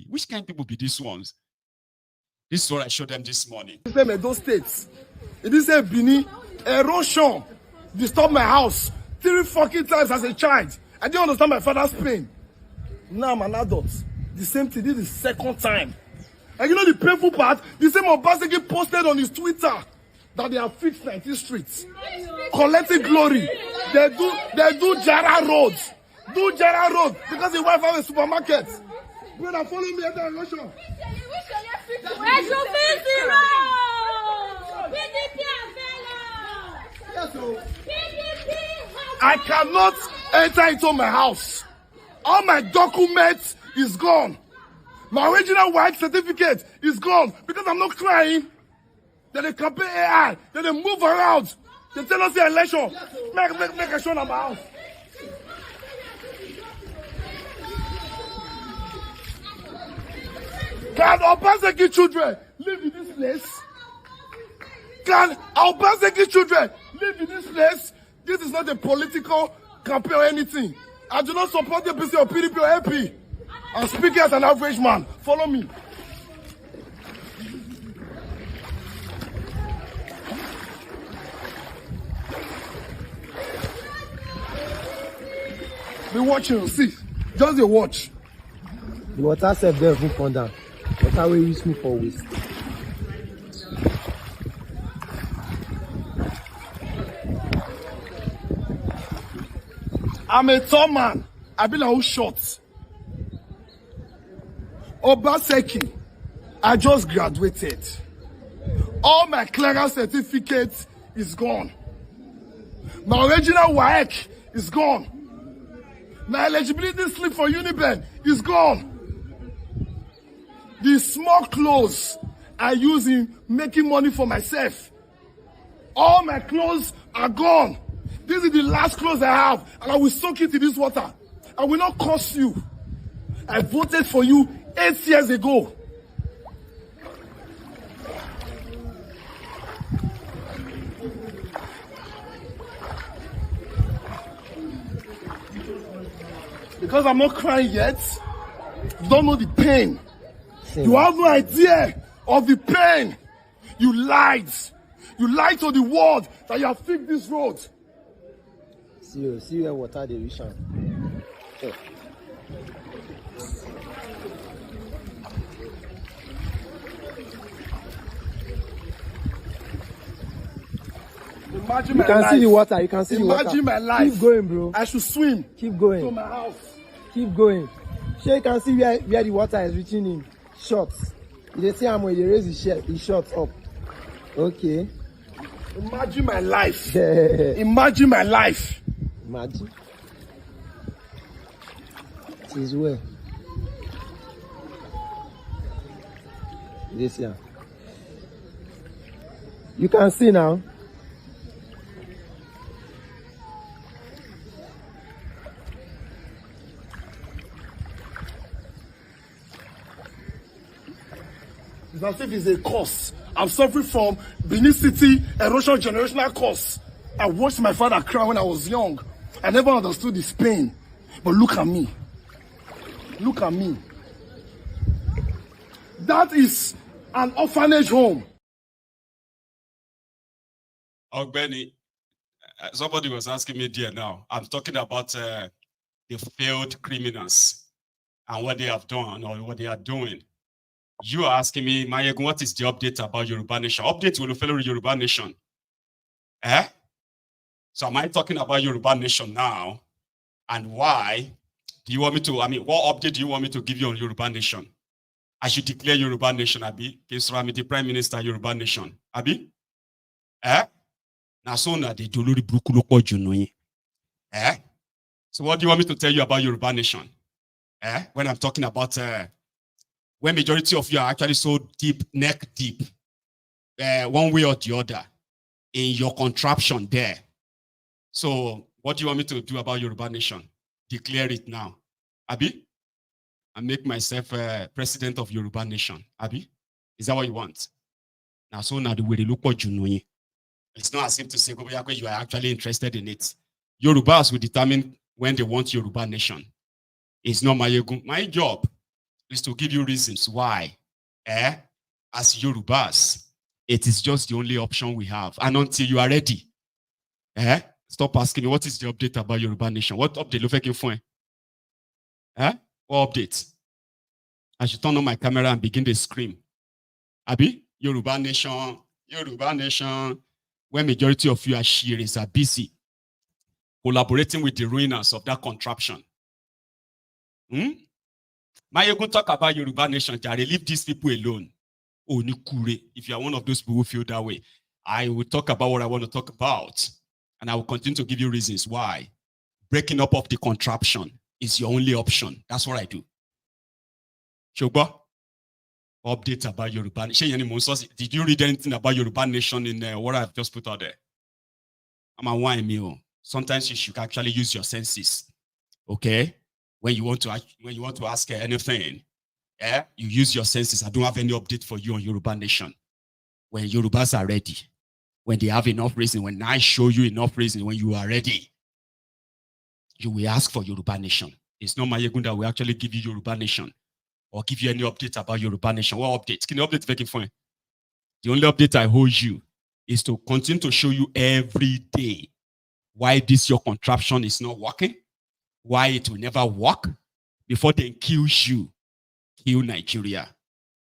which kind of people be these ones? This is what I showed them this morning. Those states. It is a Bini erosion disturbed my house 3 fucking times as a child. I didn't understand my father's pain. Now I'm an adult. The same thing. This is the second time. And you know the painful part? The same Obaseki posted on his Twitter that they have fixed 19th Street. Collecting glory. They do Jara roads. Do Jara road because the wife has a supermarket. Brother, follow me at the erosion. I cannot enter into my house. All my documents is gone. My original white certificate is gone because I'm not crying. Then they compare AI. Then they move around. They tell us the election. Make a show on my house. Can Obaseki children live in this place? Can Obaseki children live in this place? This is not a political campaign or anything. I do not support the PC or PDP or AP. I'm speaking as an average man. Follow me. Be watching, see. Just a watch. The water self there will come down. Water will use me for waste. I'm a tall man. I've been out short. Obaseki, I just graduated. All my clearance certificates is gone. My original WAEC is gone. My eligibility slip for Uniben is gone. The small clothes I use in making money for myself, all my clothes are gone. This is the last clothes I have, and I will soak it in this water. I will not curse you. I voted for you 8 years ago. Because I'm not crying yet, you don't know the pain. You have no idea of the pain. You lied. You lied to the world that you have fixed this road. See where water they reach on. Okay. Imagine you can life. see the water. You can see Imagine the water. My life. Keep going, bro. I should swim. Keep going. To my house. Keep going. Sure, you can see where the water is reaching in. Shots. You see how much they raise the shots up. Okay. Imagine my life. Imagine my life. Imagine. It is where. This year. You can see now. It's as if it's a curse. I'm suffering from Benin City erosion generational curse. I watched my father cry when I was young. I never understood his pain. But look at me. Look at me. That is an orphanage home. Benny, somebody was asking me there now. I'm talking about the failed criminals and what they have done or what they are doing. You are asking me, Maiyegun, what is the update about Yoruba Nation? Update will follow Yoruba Nation. So am I talking about Yoruba Nation now? And why do you want me to, what update do you want me to give you on Yoruba Nation? I should declare Yoruba Nation, Abi. I'm the Prime Minister, Yoruba Nation. Abi? Now, so now they do So what do you want me to tell you about Yoruba Nation? When I'm talking about when majority of you are actually so deep, neck deep, one way or the other, in your contraption there. So what do you want me to do about Yoruba Nation? Declare it now. Abi? And make myself president of Yoruba Nation. Abi? Is that what you want? Now, so now the way they look what you know. It's not as if to say, you are actually interested in it. Yorubas will determine when they want Yoruba Nation. It's not my job is to give you reasons why, as Yorubas, it is just the only option we have. And until you are ready, stop asking me, what is the update about Yoruba Nation? What update look like for? What update? I should turn on my camera and begin to scream. Abi, Yoruba Nation, Yoruba Nation. When majority of you are shearers are busy collaborating with the ruiners of that contraption. Maiyegun talk about Yoruba Nation. I leave these people alone. Oh, Nikure. If you are one of those people who feel that way, I will talk about what I want to talk about. And I will continue to give you reasons why breaking up of the contraption is your only option. That's what I do. Shoba, updates about Yoruba Nation. Did you read anything about Yoruba Nation in what I've just put out there? I'm a wine meal. Sometimes you should actually use your senses. Okay? When you want to ask anything, You use your senses. I don't have any update for you on Yoruba Nation. When Yorubas are ready, when they have enough reason, when I show you enough reason, when you are ready, you will ask for Yoruba Nation. It's not Maiyegun that will actually give you Yoruba Nation or give you any update about Yoruba Nation. What update? Can you update very fine? The only update I hold you is to continue to show you every day why this your contraption is not working, why it will never work, before they kill you, kill Nigeria.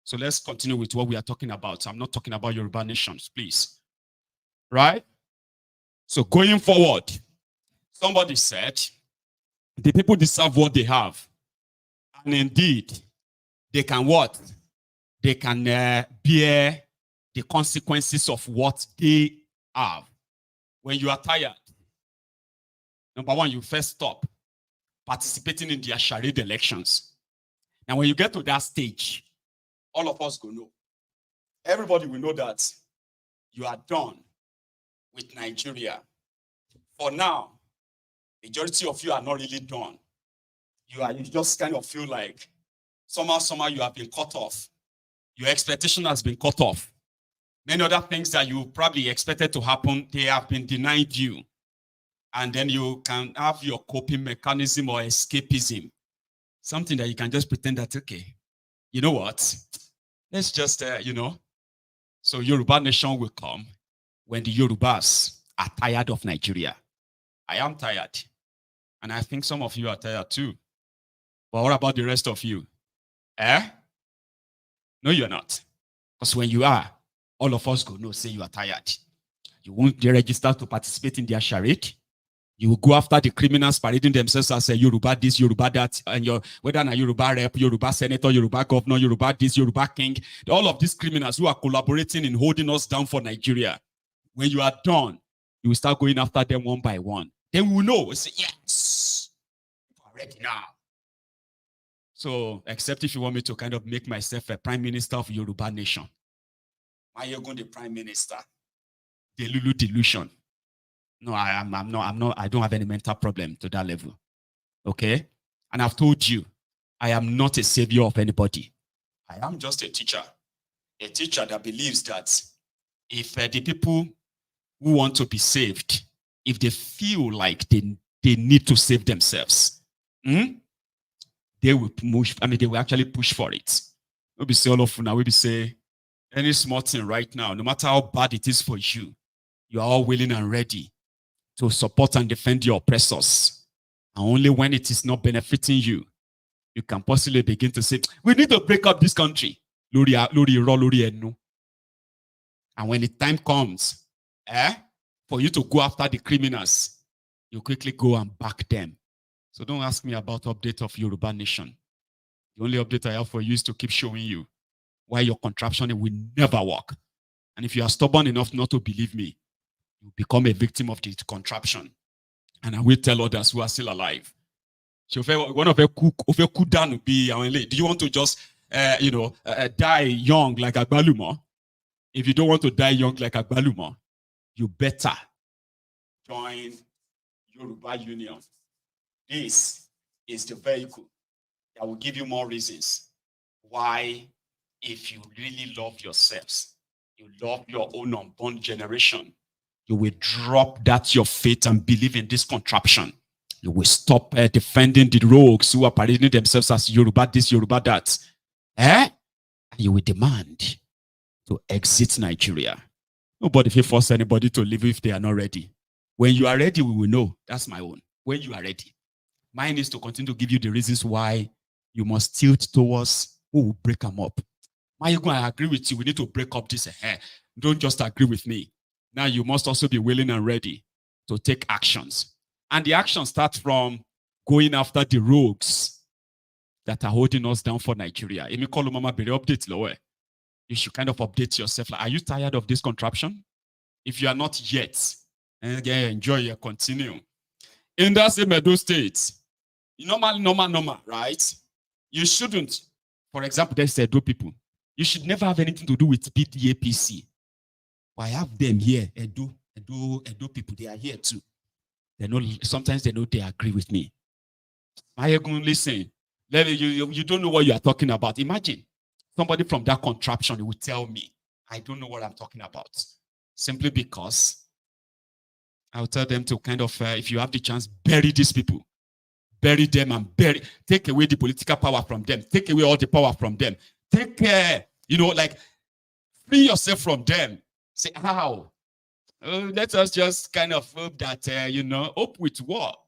So let's continue with what we are talking about. I'm not talking about Yoruba nations, please. Right? So going forward, somebody said, the people deserve what they have. And indeed, they can what? They can bear the consequences of what they have. When you are tired, number one, you first stop participating in their charade elections. And when you get to that stage, all of us go know. Everybody will know that you are done with Nigeria. For now, majority of you are not really done. You just kind of feel like somehow you have been cut off. Your expectation has been cut off. Many other things that you probably expected to happen, they have been denied you. And then you can have your coping mechanism or escapism. Something that you can just pretend that, okay, you know what? Let's just, So Yoruba Nation will come when the Yorubas are tired of Nigeria. I am tired. And I think some of you are tired too. But what about the rest of you? No, you're not. Because when you are, all of us go no, say you are tired. You won't register to participate in their charade. You will go after the criminals parading themselves as a Yoruba this, Yoruba that, and whether a Yoruba rep, Yoruba senator, Yoruba governor, Yoruba this, Yoruba king, all of these criminals who are collaborating in holding us down for Nigeria. When you are done, you will start going after them one by one. Then we will know, we'll say, yes, we're ready now. So, except if you want me to kind of make myself a prime minister of Yoruba Nation. Maiyegun, the prime minister. The Lulu delusion. No, I'm not, I don't have any mental problem to that level. Okay? And I've told you, I am not a savior of anybody. I am just a teacher that believes that if the people who want to be saved, if they feel like they need to save themselves, they will push, they will actually push for it. We'll be say all of now, we'll be say any small thing right now, no matter how bad it is for you, you are all willing and ready to support and defend your oppressors. And only when it is not benefiting you, you can possibly begin to say, we need to break up this country. And when the time comes, for you to go after the criminals, you quickly go and back them. So don't ask me about update of Yoruba Nation. The only update I have for you is to keep showing you why your contraption will never work. And if you are stubborn enough not to believe me, you become a victim of the contraption. And I will tell others who are still alive. So one of do you want to just die young like Agbaluma? If you don't want to die young like Agbaluma, you better join Yoruba Union. This is the vehicle that will give you more reasons why, if you really love yourselves, you love your own unborn generation, you will drop that your faith and believe in this contraption. You will stop defending the rogues who are parading themselves as Yoruba this, Yoruba that. And you will demand to exit Nigeria. Nobody will force anybody to leave if they are not ready. When you are ready, we will know. That's my own. When you are ready. Mine is to continue to give you the reasons why you must tilt towards who will break them up. Maiyegun, I agree with you. We need to break up this. Don't just agree with me. Now you must also be willing and ready to take actions. And the action starts from going after the rogues that are holding us down for Nigeria. You should kind of update yourself. Like, are you tired of this contraption? If you are not yet, enjoy, continue. In that same Edo state, normal, right? You shouldn't, for example, there's Edo people. You should never have anything to do with PDAPC. I have them here, Edo people, they are here too. Sometimes they know they agree with me. Maiyegun, listen, You don't know what you are talking about. Imagine somebody from that contraption will tell me, I don't know what I'm talking about. Simply because I'll tell them to kind of, if you have the chance, bury these people. Bury them and take away the political power from them. Take away all the power from them. Take care, free yourself from them. Say, how? Let us just kind of hope that, hope with what?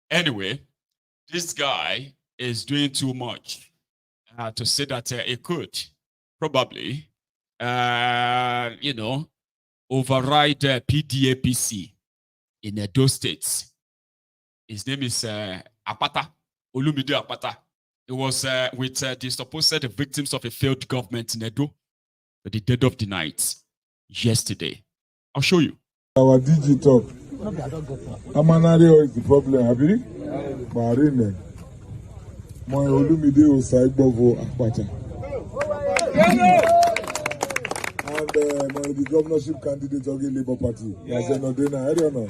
Anyway, this guy is doing too much to say that he could probably, override PDAPC in Edo State. His name is Apata, Olumide Apata. It was with the supposed victims of a failed government in Edo at the dead of the night yesterday. I'll show you. Our DG talk. Amanario is the problem, Abi? Marine. My Olumide Osaibovo Apata. And the governorship candidate of the Labour Party. I don't know.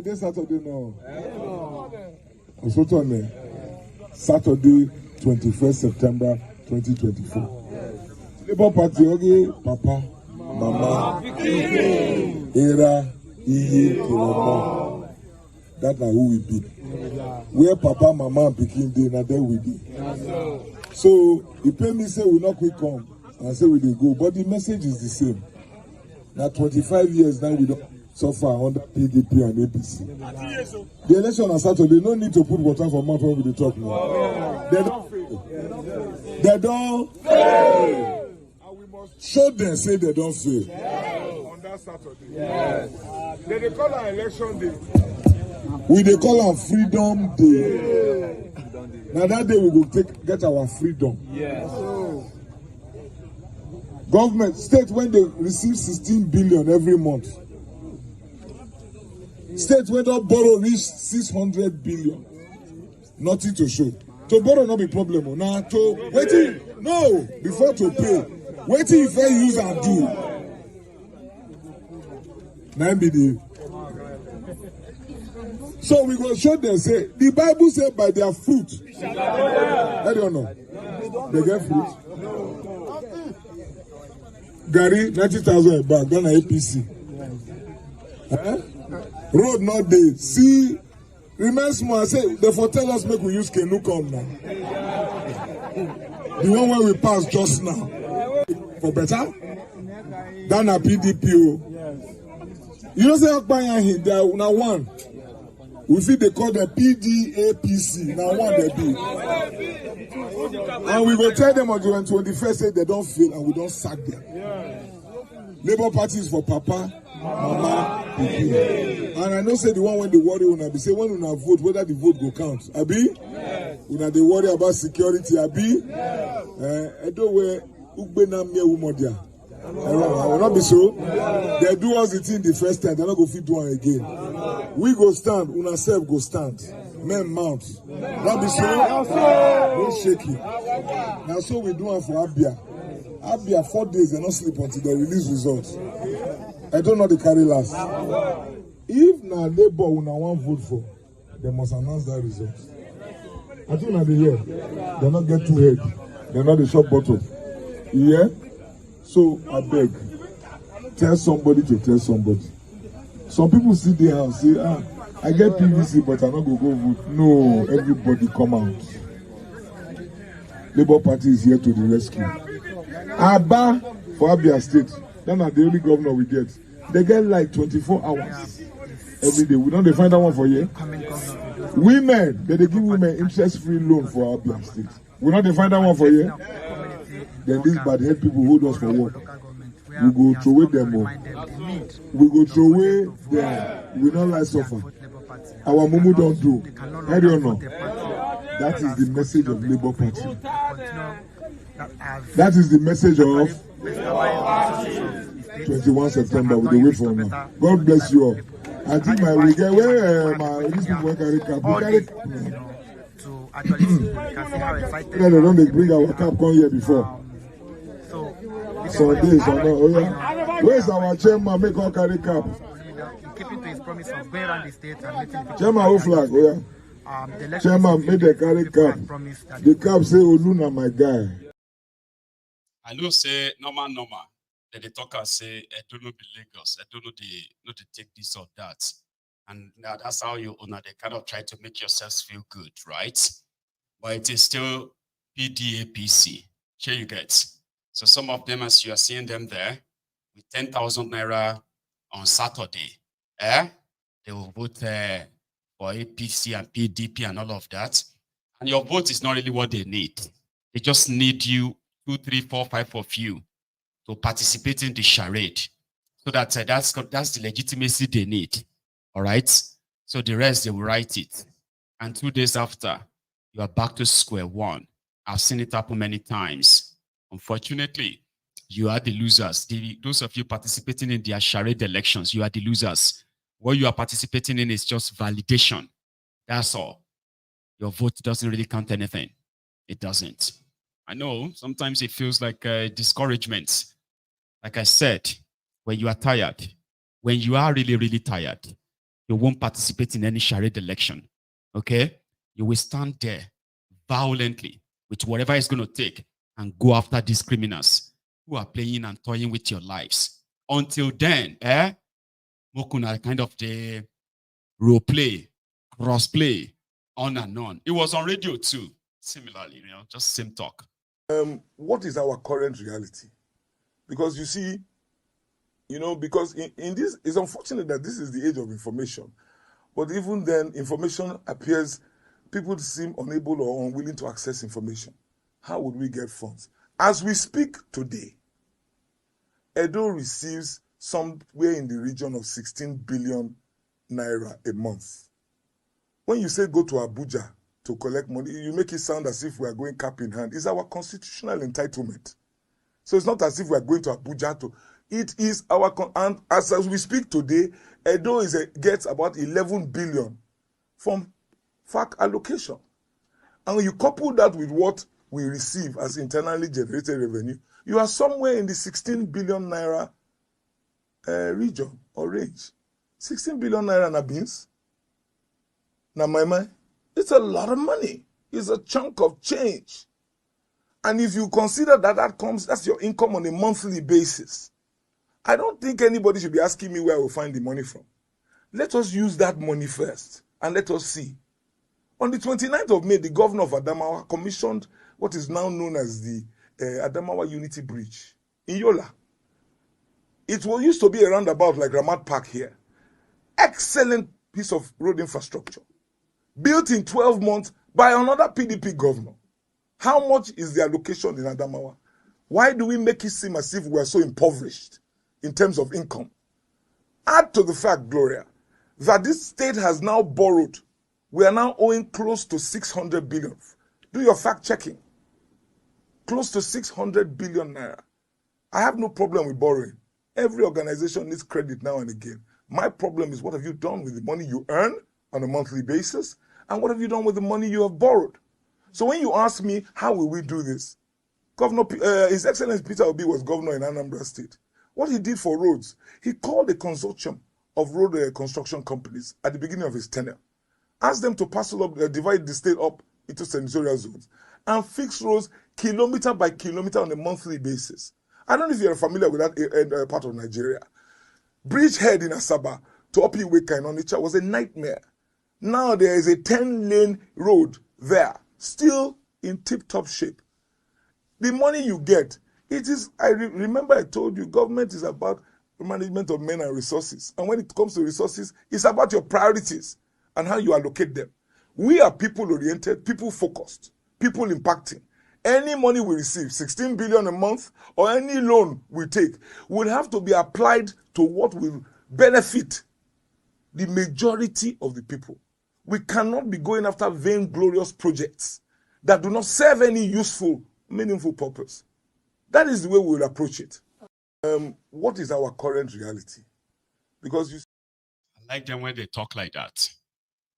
This Saturday, no. Saturday, 21st September 2024. Labour Party, okay, Papa, Mama, Era, Iye, Kiroma. That's who we be. Where Papa, Mama, and Pikin day, now there we be. So, the pay say we not quick come and say we dey go, but the message is the same. Now 25 years now we don't suffer under PDP and APC. The election on Saturday, no need to put water for mouth when we talk now. They don't fail. They don't fail. And we must show them, say they don't fail. On that Saturday. Yes. They call our election day. We they call our freedom day. Now that day we will get our freedom. Yes. Government, state when they receive 16 billion every month. State when they borrow reach 600 billion. Nothing to show. To borrow not be problem. Now to waiting. No, before to pay. Waiting if I use and do. Now be the. So we go show them say the Bible said by their fruit. I don't know. They get fruit. Gary 90,000 a bag. Then APC. Road not there. See, reminds me. I say they for tell us make we use canoe come now. The one where we pass just now. For better than a PDP. You know say Akbanya here there now one. We feel they call the PDAPC. Now one they be. And we will tell them on the 21st say they don't fail and we don't sack them. Labour Party is for Papa, Mama, Pikin. And I know say the one when they worry when I be say when we vote whether the vote go count. Abi? When they worry about security, Abi? I don't wear Ugbena Mia Umodia. I will not be so. They do us the thing the first time, they're not going to fit do it again. We go stand, una self go stand. Men mount. Not be so. Don't shake it. Now so we do it for Abure. Abure 4 days, they not sleep until they release results. I don't know the carry last. If na Labour una want vote for, they must announce that result. I think na the year. They not get too head. They not the short bottle. Yeah? So I beg, tell somebody to tell somebody. Some people sit there and say, I get PVC, but I'm not going to go vote. No, everybody come out. Labour Party is here to the rescue. Abba for Abia State, that's not the only governor we get. They get like 24 hours every day. We don't find that one for you. Women, they give women interest-free loan for Abia State. We don't find that one for you. Then these bad head people hold us for work. We go throw away them all. We go throw away them. We don't like suffer. Our mumu don't do. I don't know. That is the message of Labour Party. That is the message of 21 September. We wait for now. God bless you all. I think we get where these people carry cap. We carry cap. They don't bring our cap come here before. So this or not, oh yeah. Where's our chairman? Make all carry cap. Keeping to his promise of going around the state and meeting people. Chairman, who flag? Oh, yeah. Chairman, make the carry cap. The cap say, Oluna, my guy. I know say normal. Then the talker say, I don't know the Lagos. I don't know the take this or that. And now that's how you they kind of try to make yourselves feel good, right? But it is still PDAPC. Here you get. So some of them, as you are seeing them there, with 10,000 naira on Saturday, they will vote for APC and PDP and all of that. And your vote is not really what they need. They just need you, 2, 3, 4, 5 of you, to participate in the charade. So that that's the legitimacy they need. All right? So the rest, they will write it. And 2 days after, you are back to square one. I've seen it happen many times. Unfortunately, you are the losers. Those of you participating in their charade elections, you are the losers. What you are participating in is just validation. That's all. Your vote doesn't really count anything. It doesn't. I know sometimes it feels like discouragement. Like I said, when you are tired, when you are really, really tired, you won't participate in any charade election. Okay? You will stand there violently with whatever it's going to take and go after these criminals who are playing and toying with your lives. Until then, Mokuna kind of the role play, cross play, on and on. It was on radio too, similarly, just same talk. What is our current reality? Because you see, because in this, it's unfortunate that this is the age of information. But even then, information appears, people seem unable or unwilling to access information. How would we get funds? As we speak today, Edo receives somewhere in the region of 16 billion naira a month. When you say go to Abuja to collect money, you make it sound as if we are going cap in hand. It's our constitutional entitlement. So it's not as if we are going to Abuja to. It is our, and as we speak today, Edo gets about 11 billion from FAC allocation. And when you couple that with what we receive as internally generated revenue, you are somewhere in the 16 billion naira region or range. 16 billion naira na beans. Na maimai. It's a lot of money. It's a chunk of change. And if you consider that that's your income on a monthly basis, I don't think anybody should be asking me where I will find the money from. Let us use that money first and let us see. On the 29th of May, the governor of Adamawa commissioned what is now known as the Adamawa Unity Bridge in Yola. It used to be a roundabout like Ramat Park here. Excellent piece of road infrastructure. Built in 12 months by another PDP governor. How much is the allocation in Adamawa? Why do we make it seem as if we are so impoverished in terms of income? Add to the fact, Gloria, that this state has now borrowed. We are now owing close to 600 billion. Do your fact checking. Close to 600 billion naira. I have no problem with borrowing. Every organization needs credit now and again. My problem is, what have you done with the money you earn on a monthly basis? And what have you done with the money you have borrowed? So when you ask me, how will we do this? His Excellency Peter Obi was governor in Anambra State. What he did for roads, he called a consortium of road construction companies at the beginning of his tenure. Asked them to parcel up, divide the state up into senatorial zones and fix roads kilometer by kilometer on a monthly basis. I don't know if you're familiar with that part of Nigeria. Bridgehead in Asaba to Werey Wike in Onitsha was a nightmare. Now there is a 10-lane road there, still in tip-top shape. The money you get, remember I told you, government is about management of men and resources. And when it comes to resources, it's about your priorities and how you allocate them. We are people-oriented, people-focused, people-impacting. Any money we receive, 16 billion a month, or any loan we take, will have to be applied to what will benefit the majority of the people. We cannot be going after vainglorious projects that do not serve any useful, meaningful purpose. That is the way we will approach it. What is our current reality? Because I like them when they talk like that.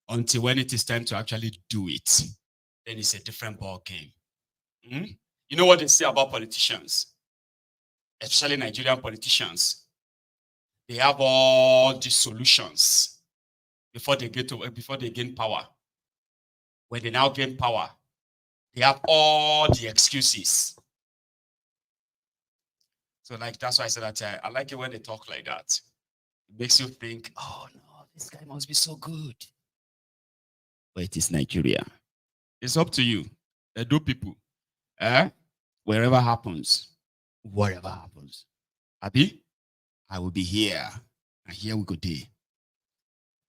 Until when it is time to actually do it, then it's a different ball game. You know what they say about politicians, especially Nigerian politicians? They have all the solutions before they gain power. When they now gain power, they have all the excuses. So like that's why I said that I like it when they talk like that. It makes you think, oh no, this guy must be so good. But it is Nigeria. It's up to you. Do people. Wherever happens, whatever happens. Abi, I will be here. And here we go there.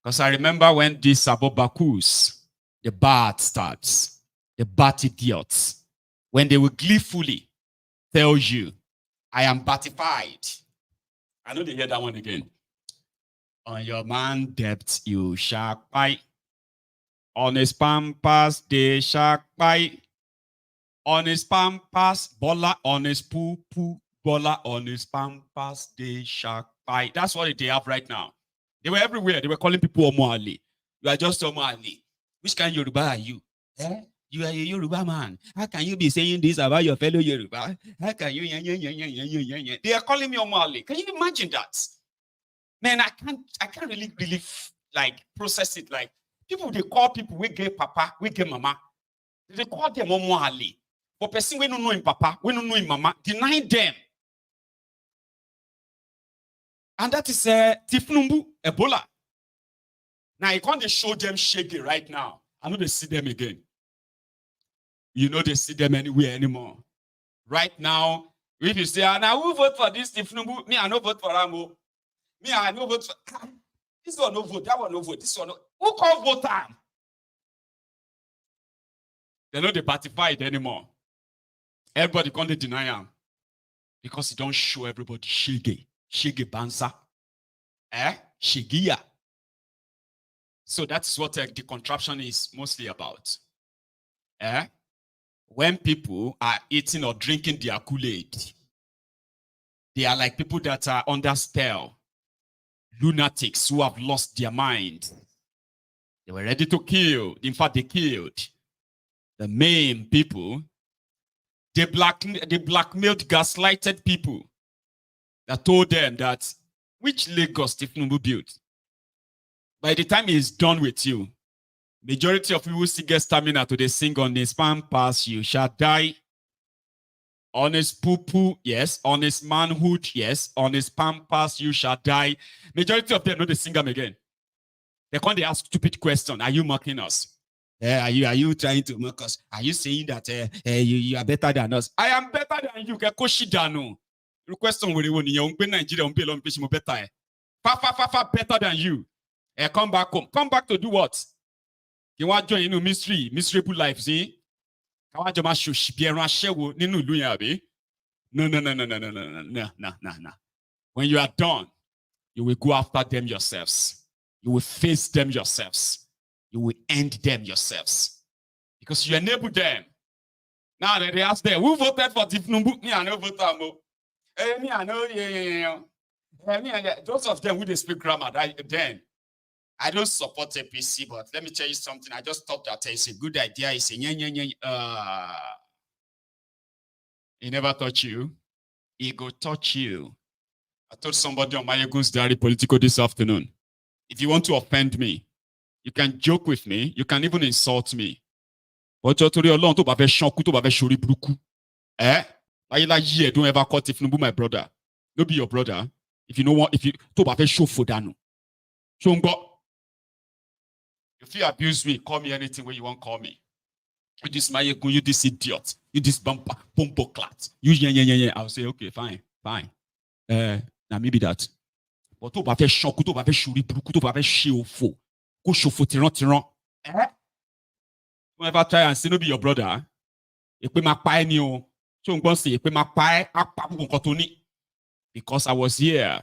Because I remember when these Abobakus, the bad starts, the bad idiots, when they will gleefully tell you, I am batified. I know they hear that one again. On your man debt, you shall pay. On his pampas, they shall pay. On his pampas, bola on his poo-poo, bola on his pampas, they shall pay. That's what they have right now. They were everywhere. They were calling people Omoali. You are just Omoali. Which kind of Yoruba are you? You are a Yoruba man. How can you be saying this about your fellow Yoruba? How can you? They are calling me Omoali. Can you imagine that? Man, I can't really like process it. Like people, they call people, we get papa, we get mama. They call them Omoali. But person we don't know him papa, we don't know him mama, deny them. And that is Tifnumbu, Ebola. Now you can't show them shaggy right now. I know they see them again. You know they see them anywhere anymore. Right now, if you say, now who vote for this Tifnumbu? Me, I no vote for Rambo. Me, I no vote for this one no vote, that one no vote, this one no. Who can't vote them? They know they batified anymore. Everybody can't deny them. Because he don't show everybody shaggy. Shige Banza. Shigia. So that's what the contraption is mostly about. When people are eating or drinking their Kool-Aid, they are like people that are under spell. Lunatics who have lost their mind. They were ready to kill. In fact, they killed. The main people. They blackmailed, gaslighted people. That told them that which Lagos Tifnumbu built. By the time he's done with you, majority of people still get stamina to they sing on his pampas, you shall die. On his poo-poo, yes. On his manhood, yes. On his pampas, you shall die. Majority of them know they sing them again. They can't ask stupid question. Are you mocking us? Are you trying to mock us? Are you saying that you are better than us? I am better than you. The question will be Nigeria better. Far better than you. Come back home. Come back to do what? You want to join miserable life, see? No. When you are done, you will go after them yourselves. You will face them yourselves. You will end them yourselves. Because you enable them. Now they ask them, who voted for Tifnumbu? Me, I know voted. Me, I know. Those of them who they speak grammar, then I don't support APC, but let me tell you something. I just thought that it's a good idea. It's a he never touch you. He go touch you. I told somebody on Maiyegun's Diary Political this afternoon. If you want to offend me, you can joke with me. You can even insult me. But don't ever call Tifnumbu my brother. No be your brother. If you know what, if you show for dano. If you abuse me, call me anything where you want to call me. You this Maiyegun, you this idiot, you this bumper clat. You I'll say, okay, fine. Now maybe that. But to bafe shonku, to bafe shuri bruku, to bafe shiofo. Go shofo tiran. Don't ever try and say no be your brother. Because I was here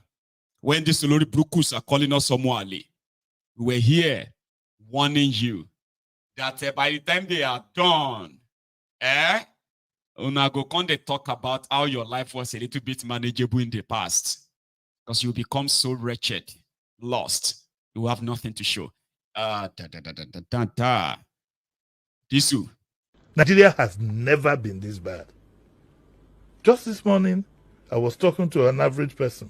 when these Olori Brukus are calling us Omoali. We were here warning you that by the time they are done, una go come they talk about how your life was a little bit manageable in the past. Because you become so wretched, lost, you have nothing to show. Disu. Nigeria has never been this bad. Just this morning, I was talking to an average person.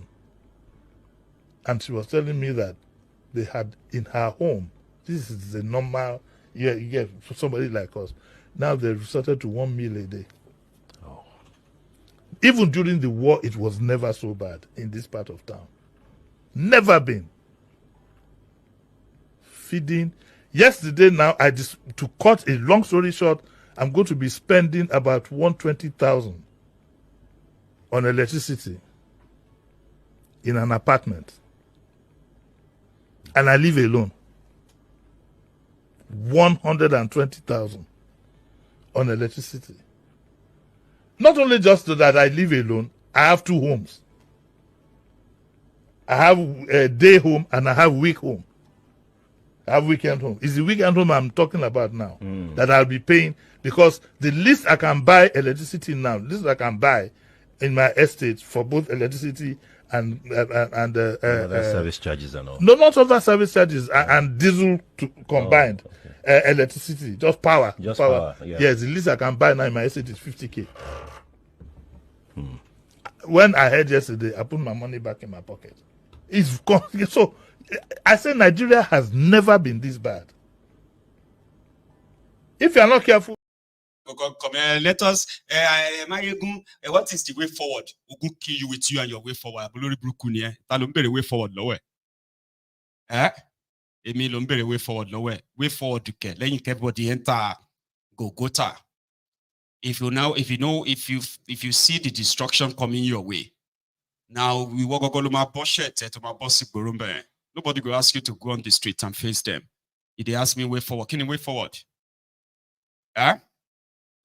And she was telling me that they had in her home, this is the normal, you get for somebody like us. Now they resorted to 1 meal a day. Oh. Even during the war, it was never so bad in this part of town. Never been. Feeding. Yesterday now, to cut a long story short, I'm going to be spending about 120,000 on electricity in an apartment. And I live alone. 120,000 on electricity. Not only just that I live alone, I have 2 homes. I have a day home and I have week home. I have weekend home. It's the weekend home I'm talking about now that I'll be paying, because the least I can buy electricity now, the least I can buy in my estate for both electricity and service charges and all. No, not other service charges and diesel combined. Electricity, just power. Just power. Yeah. Yes, the least I can buy now in my estate is 50K. When I heard yesterday, I put my money back in my pocket. It's so. I say Nigeria has never been this bad. If you are not careful. Let us, Maiyegun, what is the way forward? We will kill you with you and your way forward. Abure Brukuni, Talumbere way forward, lower. Emi Lumbere way forward, lower. Way forward to get. Let everybody enter Gogota. If you see the destruction coming your way, now we walk to my pocket to my bossy Burumbe. Nobody will ask you to go on the street and face them. If they ask me way forward, can you way forward? Not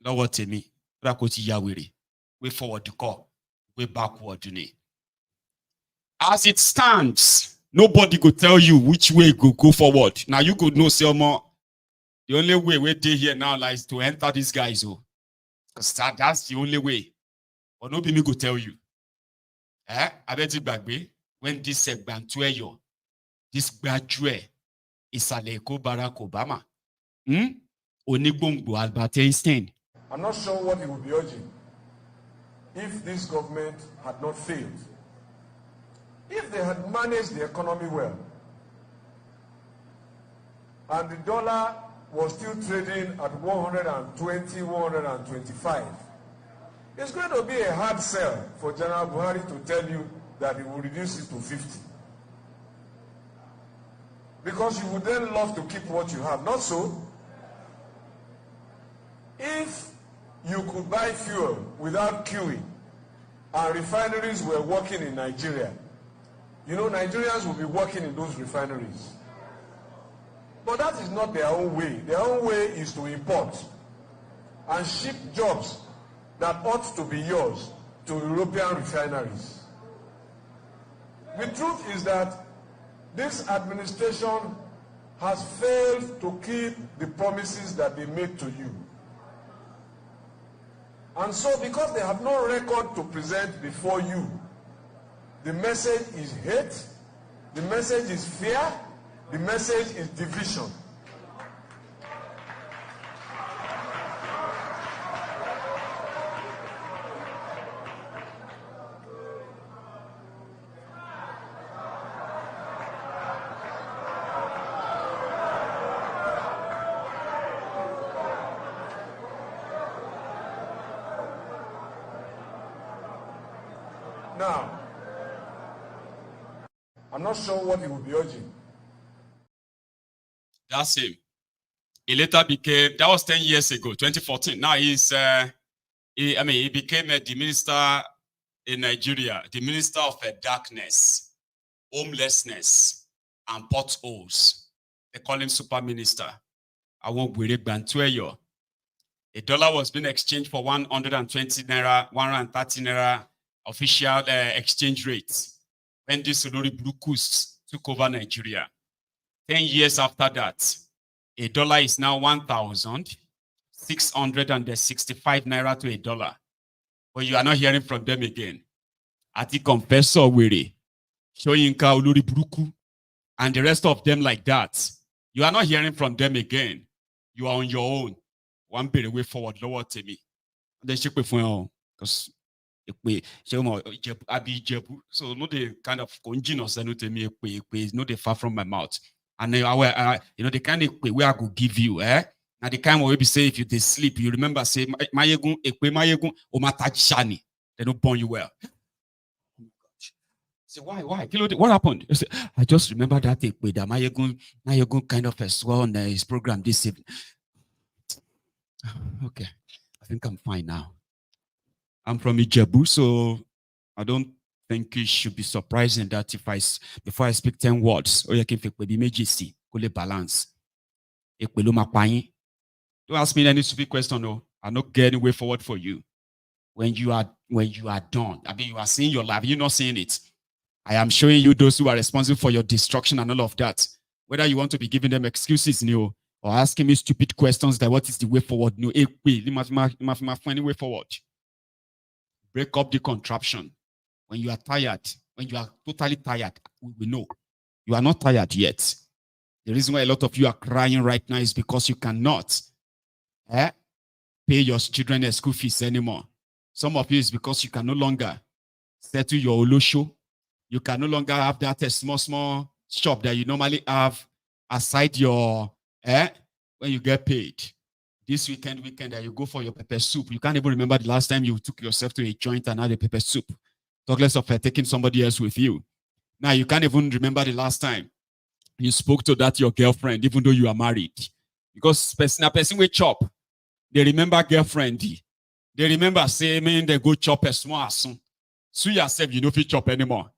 what to me. Way forward to call. Way backward to me. As it stands, nobody could tell you which way go forward. Now you could know Selma. The only way we're here now is to enter these guys. Because that's the only way. But nobody could tell you. I bet it back when this segment this graduate is Aleko Barack Obama. Onibongo Albert Einstein. I'm not sure what he would be urging if this government had not failed. If they had managed the economy well, and the dollar was still trading at 120, 125, it's going to be a hard sell for General Buhari to tell you that he will reduce it to 50. Because you would then love to keep what you have. Not so. If you could buy fuel without queuing and refineries were working in Nigeria, you know, Nigerians will be working in those refineries. But that is not their own way. Their own way is to import and ship jobs that ought to be yours to European refineries. The truth is that this administration has failed to keep the promises that they made to you. And so, because they have no record to present before you, the message is hate, the message is fear, the message is division. Now, I'm not sure what he will be urging. That's him. He later became, that was 10 years ago, 2014. Now he became the minister in Nigeria, the minister of darkness, homelessness, and potholes. They call him super minister. I won't Werey Wike. A dollar was being exchanged for 120 naira, 130 naira official exchange rates when this Olori Brukus took over Nigeria. 10 years after that, a dollar is now 1,665 naira to a dollar. But you are not hearing from them again. Ati Confessor Werey, Shoyinka Olori Bruku, and the rest of them like that. You are not hearing from them again. You are on your own. One bit away forward, lower to me. Then check with because So no the kind of congenous no to me no they far from my mouth. And you know the kind of way I could give you, Now the kind of way be say if you they sleep, you remember say Maiyegun o matachani, they don't burn you well. Say why? What happened? Say, I just remember that with the Maiyegun kind of as well on his program this evening. Okay, I think I'm fine now. I'm from Ijebu, so I don't think it should be surprising that before I speak 10 words, or you can fake baby meji balance. Don't ask me any stupid question, no. I'll not get any way forward for you. When you are done, I mean you are seeing your life, you're not seeing it. I am showing you those who are responsible for your destruction and all of that. Whether you want to be giving them excuses, no, or asking me stupid questions that what is the way forward, no, any way forward. Break up the contraption. When you are tired, when you are totally tired, we know. You are not tired yet. The reason why a lot of you are crying right now is because you cannot pay your children school fees anymore. Some of you is because you can no longer settle your olosho. You can no longer have that small shop that you normally have aside your when you get paid. This weekend that you go for your pepper soup. You can't even remember the last time you took yourself to a joint and had a pepper soup. Talk less of taking somebody else with you. Now you can't even remember the last time you spoke to that your girlfriend, even though you are married. Because person will chop. They remember girlfriend. They remember saying they go chop a small soon. So yourself, you know if you chop anymore.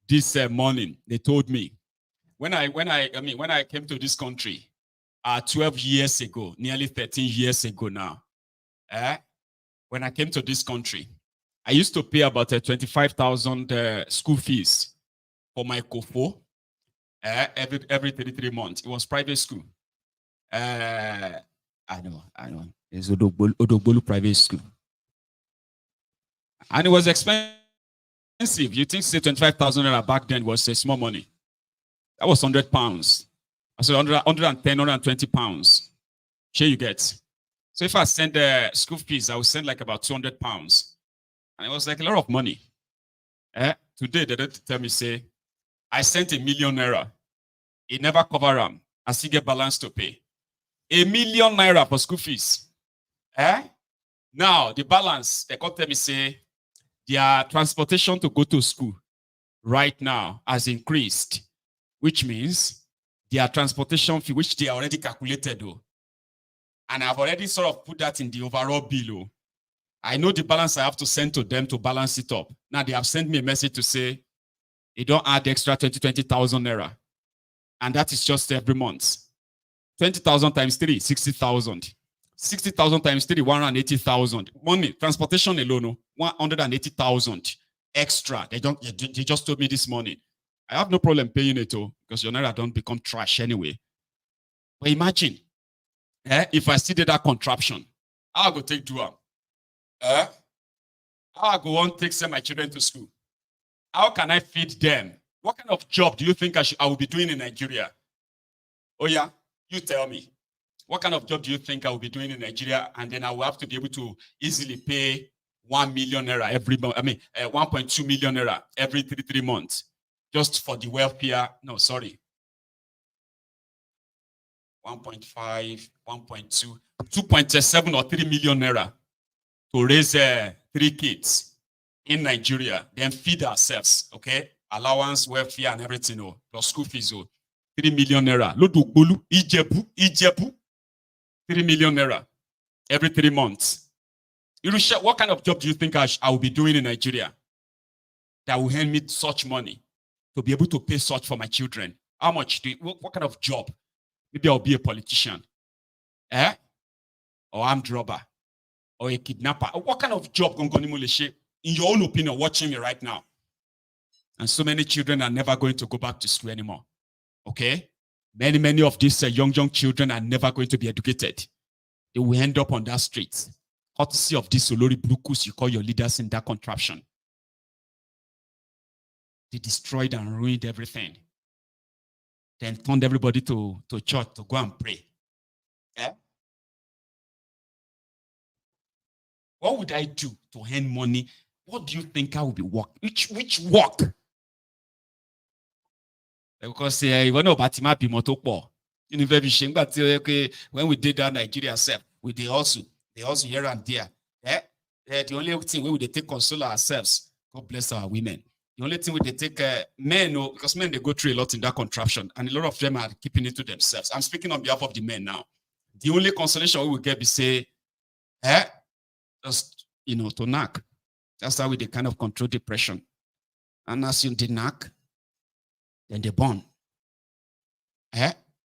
This morning, they told me when I came to this country 12 years ago, nearly 13 years ago now. When I came to this country, I used to pay about 25,000 school fees for my kofo every 33 months. It was private school. I know. It's Odogbolu private school. And it was expensive. You think say 25,000 back then was small money. That was £100. I said 110, 120 pounds. Sure you get. So if I send the school fees, I will send like about 200 pounds. And it was like a lot of money. Today, they don't tell me, say, I sent £1 million. It never cover them. I still get balance to pay. £1 million for school fees. Now, the balance, they come tell me, say, their transportation to go to school right now has increased, which means their transportation fee, which they already calculated, though. And I've already sort of put that in the overall bill. I know the balance I have to send to them to balance it up. Now they have sent me a message to say, they don't add extra 20,000 naira. And that is just every month. 20,000 times 3, 60,000. 60,000 times 3, 180,000. Money, transportation alone, 180,000 extra. They just told me this morning. I have no problem paying it, because your naira don't become trash anyway. But imagine, if I still did that contraption, I'll go take two up. I'll go on take send my children to school. How can I feed them? What kind of job do you think I will be doing in Nigeria? Oh yeah, you tell me. What kind of job do you think I will be doing in Nigeria? And then I will have to be able to easily pay 1 million naira every month. 1.2 million naira every 3 months. Just for the welfare. No, sorry. 1.5, 1.2, 2.7 or 3 million naira to raise 3 kids in Nigeria, then feed ourselves, okay? Allowance, welfare, and everything, plus school fees, 3 million naira. Lodobolu, Ijebu, 3 million naira every 3 months. What kind of job do you think I will be doing in Nigeria that will hand me such money to be able to pay such for my children? How much what kind of job? Maybe I'll be a politician, or armed robber, or a kidnapper. What kind of job, in your own opinion, watching me right now? And so many children are never going to go back to school anymore. Okay? Many of these young children are never going to be educated. They will end up on that street. Courtesy of these Olori Brukus you call your leaders in that contraption. They destroyed and ruined everything. Then turned everybody to church to go and pray. What would I do to earn money What do you think I will be work? Which work? Because when we did that Nigeria self, we they also here and there. The only thing we would take console ourselves. God bless our women. The only thing we take men, because men they go through a lot in that contraption, and a lot of them are keeping it to themselves. I'm speaking on behalf of the men now. The only consolation we will get is say, just to knock. That's how we they kind of control depression. And as you knock, then they burn.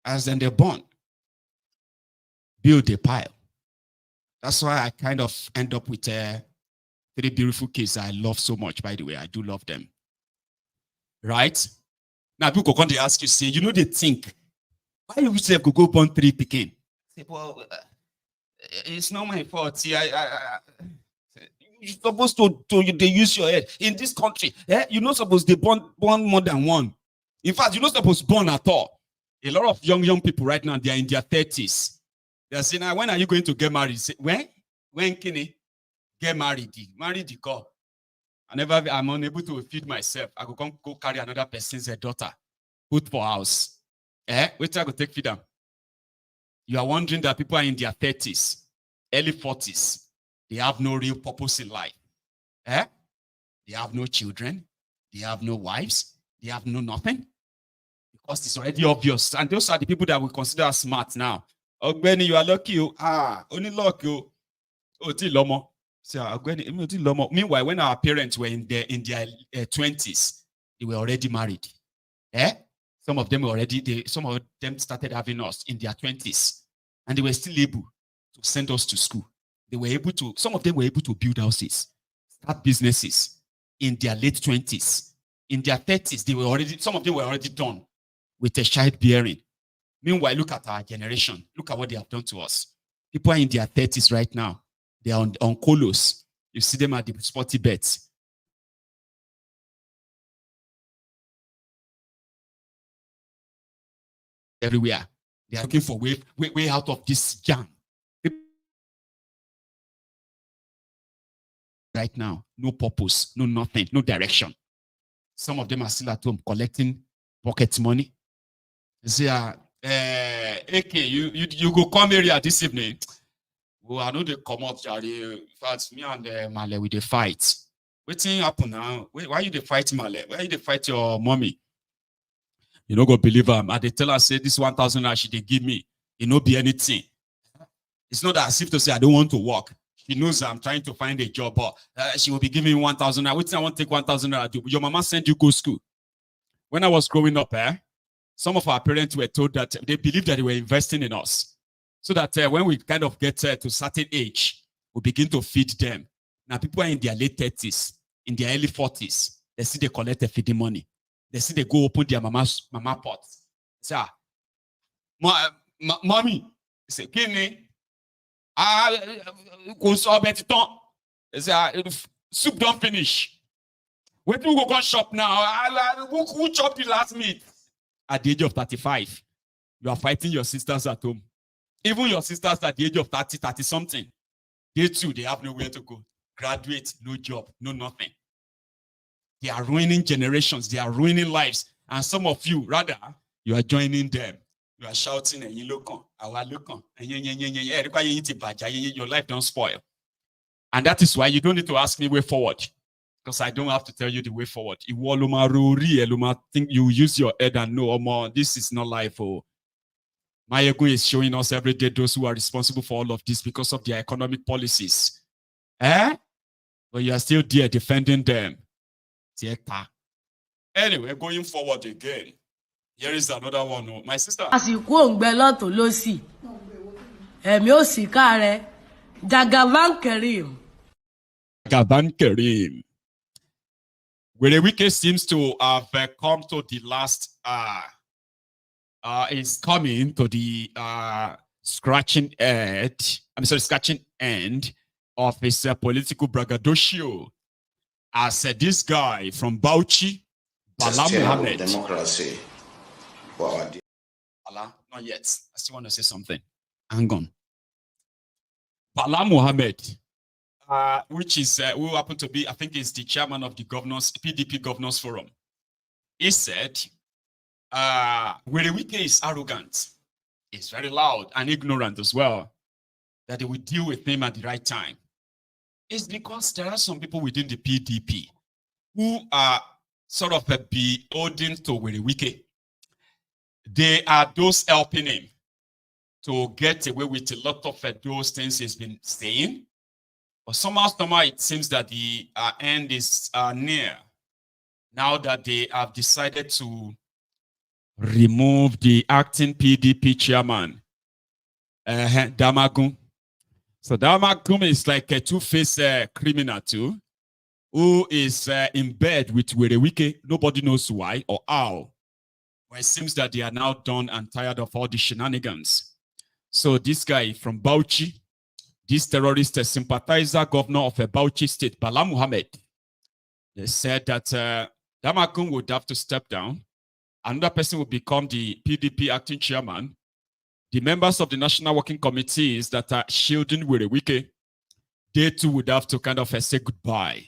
As then they burn, build a pile. That's why I kind of end up with 3 beautiful kids I love so much, by the way. I do love them. Right? Now, people can ask you, say, they think, why you say go born 3 picking? Say, well, it's not my fault. See, you're supposed to they use your head. In this country, you're not supposed to born more than 1. In fact, you're not supposed to born at all. A lot of young people right now, they are in their 30s. They're saying, when are you going to get married? Say, when can I get married? Married the girl. I'm unable to feed myself. I go carry another person's daughter, put for house. Wait, I go take feed them. You are wondering that people are in their 30s, early 40s. They have no real purpose in life. They have no children. They have no wives. They have no nothing. Because it's already obvious. And those are the people that we consider smart now. Oh, Benny, you are lucky. Only lucky. Lomo. Meanwhile, when our parents were in their 20s, they were already married. Some of them started having us in their 20s, and they were still able to send us to school. Some of them were able to build houses, start businesses in their late 20s. In their 30s, some of them were already done with a childbearing. Meanwhile, look at our generation. Look at what they have done to us. People are in their 30s right now. They are on colos. You see them at the sporty bets. Everywhere. They are looking for way out of this jam. Right now, no purpose, no nothing, no direction. Some of them are still at home collecting pocket money. They say, AK, you go come here this evening. Well, I know they come out, Jari. In fact, me and Male, we dey fight. What's happen now? Why you dey fight Male? Why you dey fight your mommy? You no go believe her. And they tell her, say, this 1,000 naira she dey give me, it no be anything. It's not as if to say, I don't want to work. She knows I'm trying to find a job, but she will be giving me 1,000 naira. Wait till I want to take 1,000 naira to do. Your mama sent you go school. When I was growing up, some of our parents were told that they believed that they were investing in us. So that when we kind of get to a certain age, we begin to feed them. Now, people are in their late 30s, in their early 40s. They see they collect the feeding money. They see they go open their mama pot. Say, mommy, say, Kini, soup don't finish. When do we go shop now? Who chopped the last meat? At the age of 35, you are fighting your sisters at home. Even your sisters at the age of 30 something, they too, they have nowhere to go. Graduate, no job, no nothing. They are ruining generations. They are ruining lives. And some of you, rather, you are joining them. You are shouting, and you look on, our look on, and your life don't spoil. And that is why you don't need to ask me way forward, because I don't have to tell you the way forward. Think you use your head and know, this is not life. Maiyegun is showing us every day those who are responsible for all of this because of their economic policies. But you are still there defending them. Anyway, going forward again. Here is another one. My sister. Jagaban Karim. Werey Wike seems to have come to the last is coming to the scratching end of his political braggadocio as this guy from Bauchi, Bala Mohammed. Democracy. Bala, not yet. I still want to say something. Hang on. Bala Mohammed which is who happened to be, I think, is the chairman of the PDP Governors Forum. He said, Werey Wike is arrogant. He's very loud and ignorant as well. That they will deal with him at the right time. It's because there are some people within the PDP who are sort of beholden to Werey Wike. They are those helping him to get away with a lot of those things he's been saying. But somehow it seems that the end is near. Now that they have decided to remove the acting PDP chairman, Damagu. So Damagu is like a two-faced criminal too, who is in bed with Werey Wike. Nobody knows why or how. But it seems that they are now done and tired of all the shenanigans. So this guy from Bauchi, this terrorist sympathizer governor of Bauchi state, Bala Mohammed, they said that Damagu would have to step down. Another person will become the PDP acting chairman. The members of the national working committees that are shielding Werey Wike, they too would have to kind of say goodbye.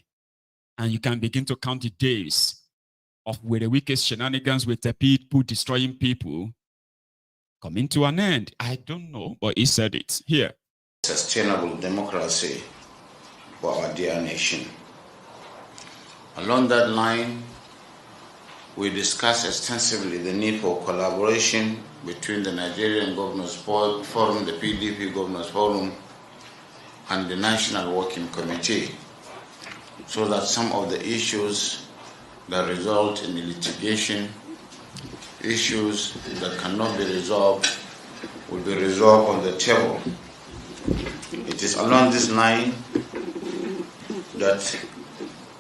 And you can begin to count the days of Werey Wike's shenanigans with the people destroying people coming to an end. I don't know, but he said it here. Sustainable democracy for our dear nation. Along that line, we discussed extensively the need for collaboration between the Nigerian Governors Forum, the PDP Governors Forum, and the National Working Committee, so that some of the issues that result in the litigation, issues that cannot be resolved, will be resolved on the table. It is along this line that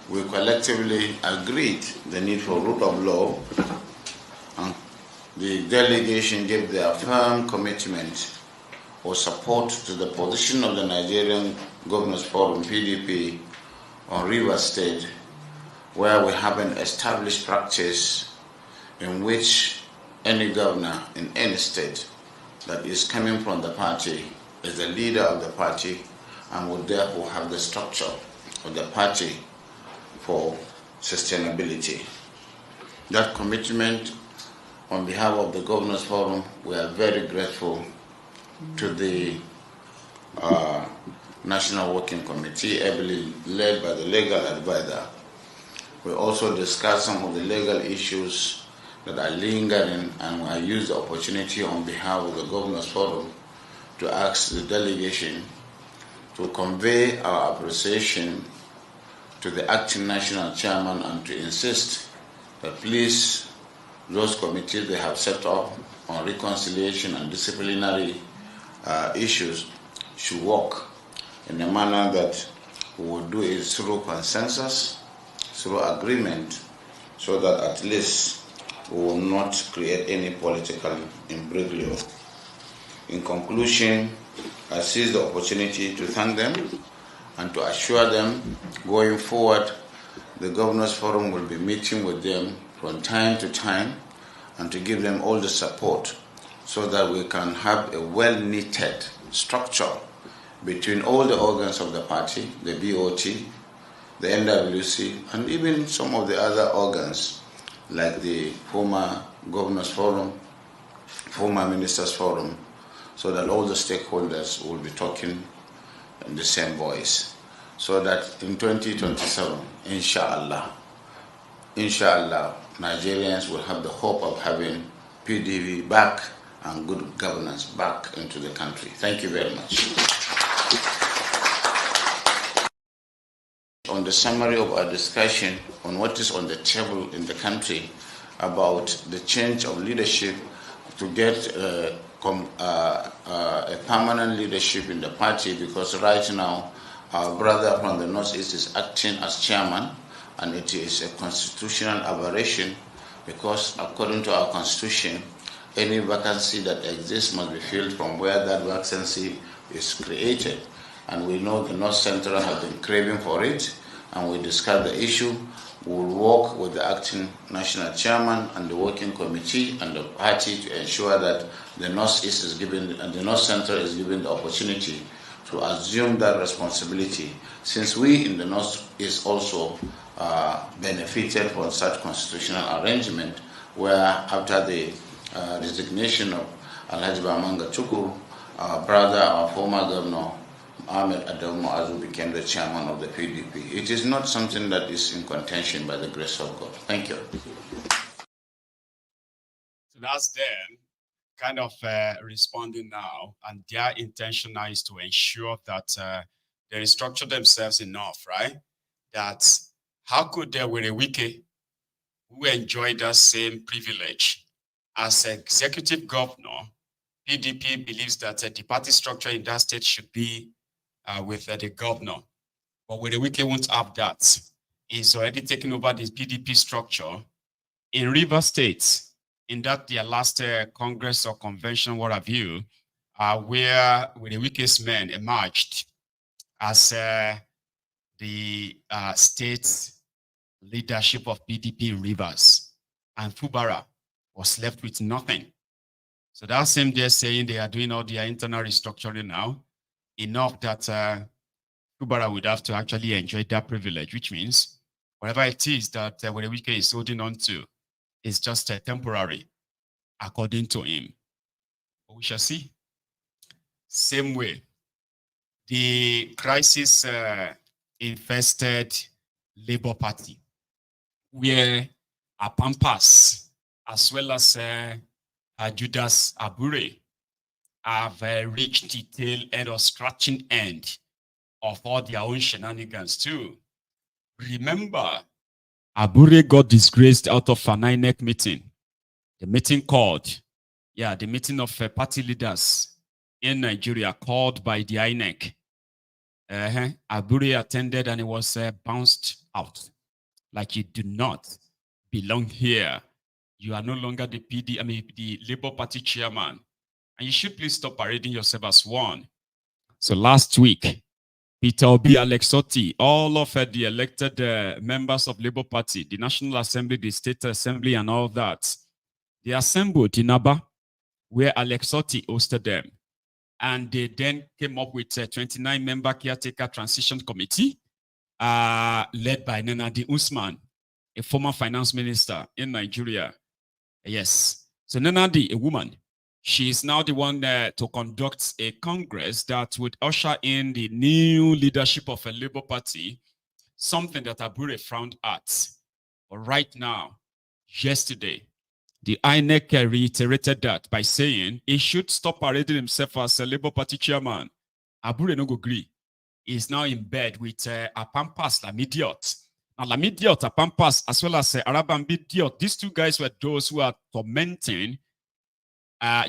we collectively agreed the need for rule of law, and the delegation gave their firm commitment or support to the position of the Nigerian Governors Forum, PDP, on Rivers State, where we have an established practice in which any governor in any state that is coming from the party is the leader of the party and would therefore have the structure of the party for sustainability. That commitment on behalf of the Governors Forum, we are very grateful to the National Working Committee, ably led by the legal advisor. We also discussed some of the legal issues that are lingering, and I use the opportunity on behalf of the Governors Forum to ask the delegation to convey our appreciation to the acting national chairman and to insist that please, those committees they have set up on reconciliation and disciplinary issues should work in a manner that we will do it through consensus, through agreement, so that at least we will not create any political imbroglio. In conclusion, I seize the opportunity to thank them and to assure them going forward, the Governors Forum will be meeting with them from time to time and to give them all the support so that we can have a well-knitted structure between all the organs of the party, the BOT, the NWC, and even some of the other organs like the former Governors Forum, former Ministers Forum, so that all the stakeholders will be talking in the same voice, so that in 2027, inshallah, Nigerians will have the hope of having PDP back and good governance back into the country. Thank you very much. On the summary of our discussion on what is on the table in the country about the change of leadership to get a permanent leadership in the party, because right now our brother from the Northeast is acting as chairman, and it is a constitutional aberration because according to our constitution, any vacancy that exists must be filled from where that vacancy is created. And we know the North Central have been craving for it, and we discussed the issue. We will work with the acting national chairman and the working committee and the party to ensure that the Northeast is given and the North Central is given the opportunity to assume that responsibility, since we in the North is also benefited from such constitutional arrangement, where after the resignation of Alhaji Bamanga Chukwu, our brother, our former governor, Ahmed Adamu Azu, became the chairman of the PDP. It is not something that is in contention by the grace of God. Thank you. So that's them kind of responding now, and their intention now is to ensure that they restructure themselves enough, right? That how could there Werey Wike, who enjoyed that same privilege as executive governor, PDP believes that the party structure in that state should be with the governor. But Werey Wike won't have that. He's already taken over the PDP structure in River State, in that their last Congress or convention, what have you, where Werey Wike's men emerged as the state leadership of PDP in Rivers, and fubara was left with nothing. So that same day saying they are doing all their internal restructuring now, enough that fubara would have to actually enjoy that privilege, which means whatever it is that Werey Wike is holding on to is just temporary, according to him. But we shall see. Same way, the crisis infested Labour Party, where a Pampas, as well as Judas Abure, have reached the tail end or scratching end of all their own shenanigans too. Remember, Abure got disgraced out of an INEC meeting. The meeting called, the meeting of party leaders in Nigeria called by the INEC. Abure attended and he was bounced out. Like, you do not belong here. You are no longer the the Labour Party chairman. And you should please stop parading yourself as one. So last week, Peter Obi, Alex Otti, all of the elected members of Labour Party, the National Assembly, the State Assembly, and all that, they assembled in Aba, where Alex Otti hosted them. And they then came up with a 29-member caretaker transition committee, led by Nenadi Usman, a former finance minister in Nigeria. Yes. So Nenadi, a woman, she is now the one to conduct a congress that would usher in the new leadership of a Labour Party, something that Abure frowned at. But right now, yesterday, the INEC reiterated that by saying he should stop parading himself as a Labour Party chairman. Abure no go agree. He is now in bed with Apampas Lamidiot. Now Lamidiot, Apampas, as well as Arabambi Diot, these two guys were those who are tormenting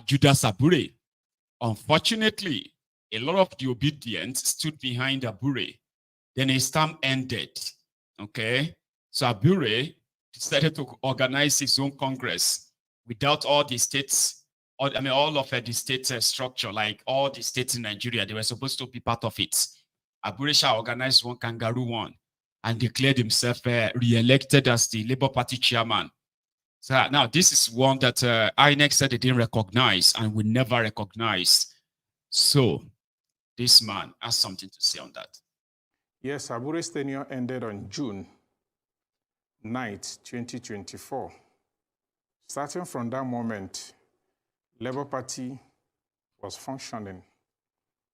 Judas Abure. Unfortunately, a lot of the obedient stood behind Abure. Then his term ended. Okay? So Abure decided to organize his own congress without all the states, all of the state structure, like all the states in Nigeria. They were supposed to be part of it. Abure organized one kangaroo one and declared himself re-elected as the Labour Party chairman. So now this is one that INEC said they didn't recognize and will never recognize. So this man has something to say on that. Yes, Abure's tenure ended on June 9th, 2024. Starting from that moment, Labour Party was functioning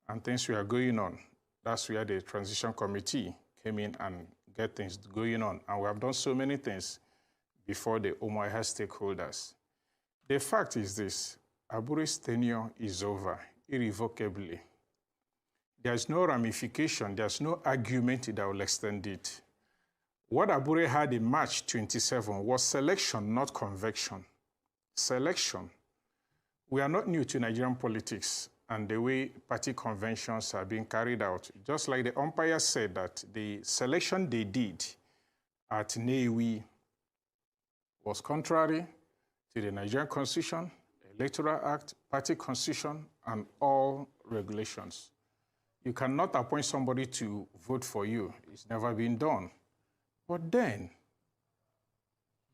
and things were going on. That's where the transition committee came in and get things going on. And we have done so many things before the Omoiha stakeholders. The fact is this: Abure's tenure is over irrevocably. There's no ramification, there's no argument that will extend it. What Abure had in March 27 was selection, not convection. Selection. We are not new to Nigerian politics and the way party conventions are being carried out. Just like the umpire said that the selection they did at Newi was contrary to the Nigerian Constitution, Electoral Act, Party Constitution, and all regulations. You cannot appoint somebody to vote for you. It's never been done. But then,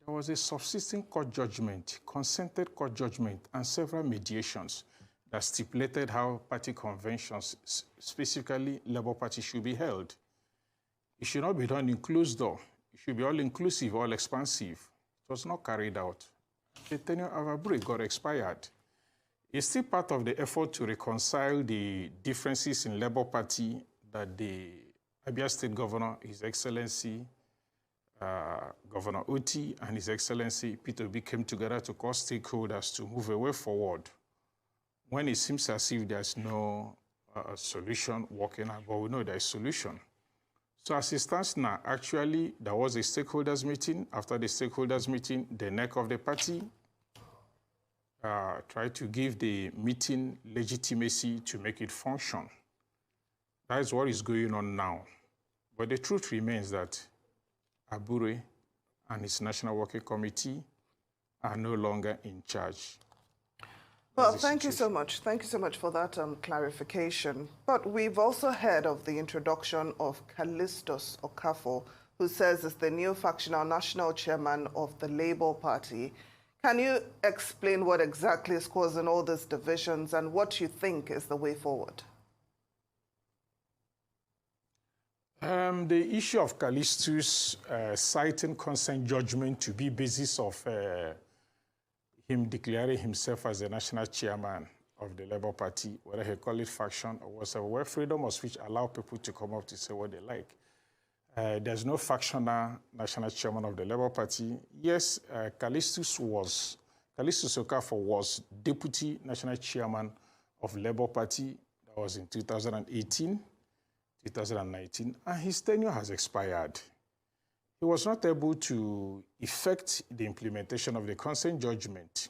there was a subsisting court judgment, consented court judgment, and several mediations. that stipulated how party conventions, specifically Labour Party, should be held. It should not be done in closed door. It should be all-inclusive, all-expansive. It was not carried out. The tenure of Abure got expired. It's still part of the effort to reconcile the differences in Labour Party that the Abia State Governor, His Excellency Governor Oti, and His Excellency P2B came together to call stakeholders to move a way forward when it seems as if there's no solution working out, but we know there's a solution. So as it stands now, actually, there was a stakeholders meeting. After the stakeholders meeting, the neck of the party tried to give the meeting legitimacy to make it function. That is what is going on now. But the truth remains that Abure and his National Working Committee are no longer in charge. Well, thank you so much. Thank you so much for that clarification. But we've also heard of the introduction of Callistus Okafor, who says is the new factional national chairman of the Labour Party. Can you explain what exactly is causing all these divisions and what you think is the way forward? The issue of Callistus citing consent judgment to be basis of him declaring himself as the national chairman of the Labour Party, whether he call it faction or whatever, where freedom of speech allow people to come up to say what they like. There's no factional national chairman of the Labour Party. Yes, Callistus Okafor was deputy national chairman of Labour Party. That was in 2018, 2019, and his tenure has expired. He was not able to effect the implementation of the consent judgment.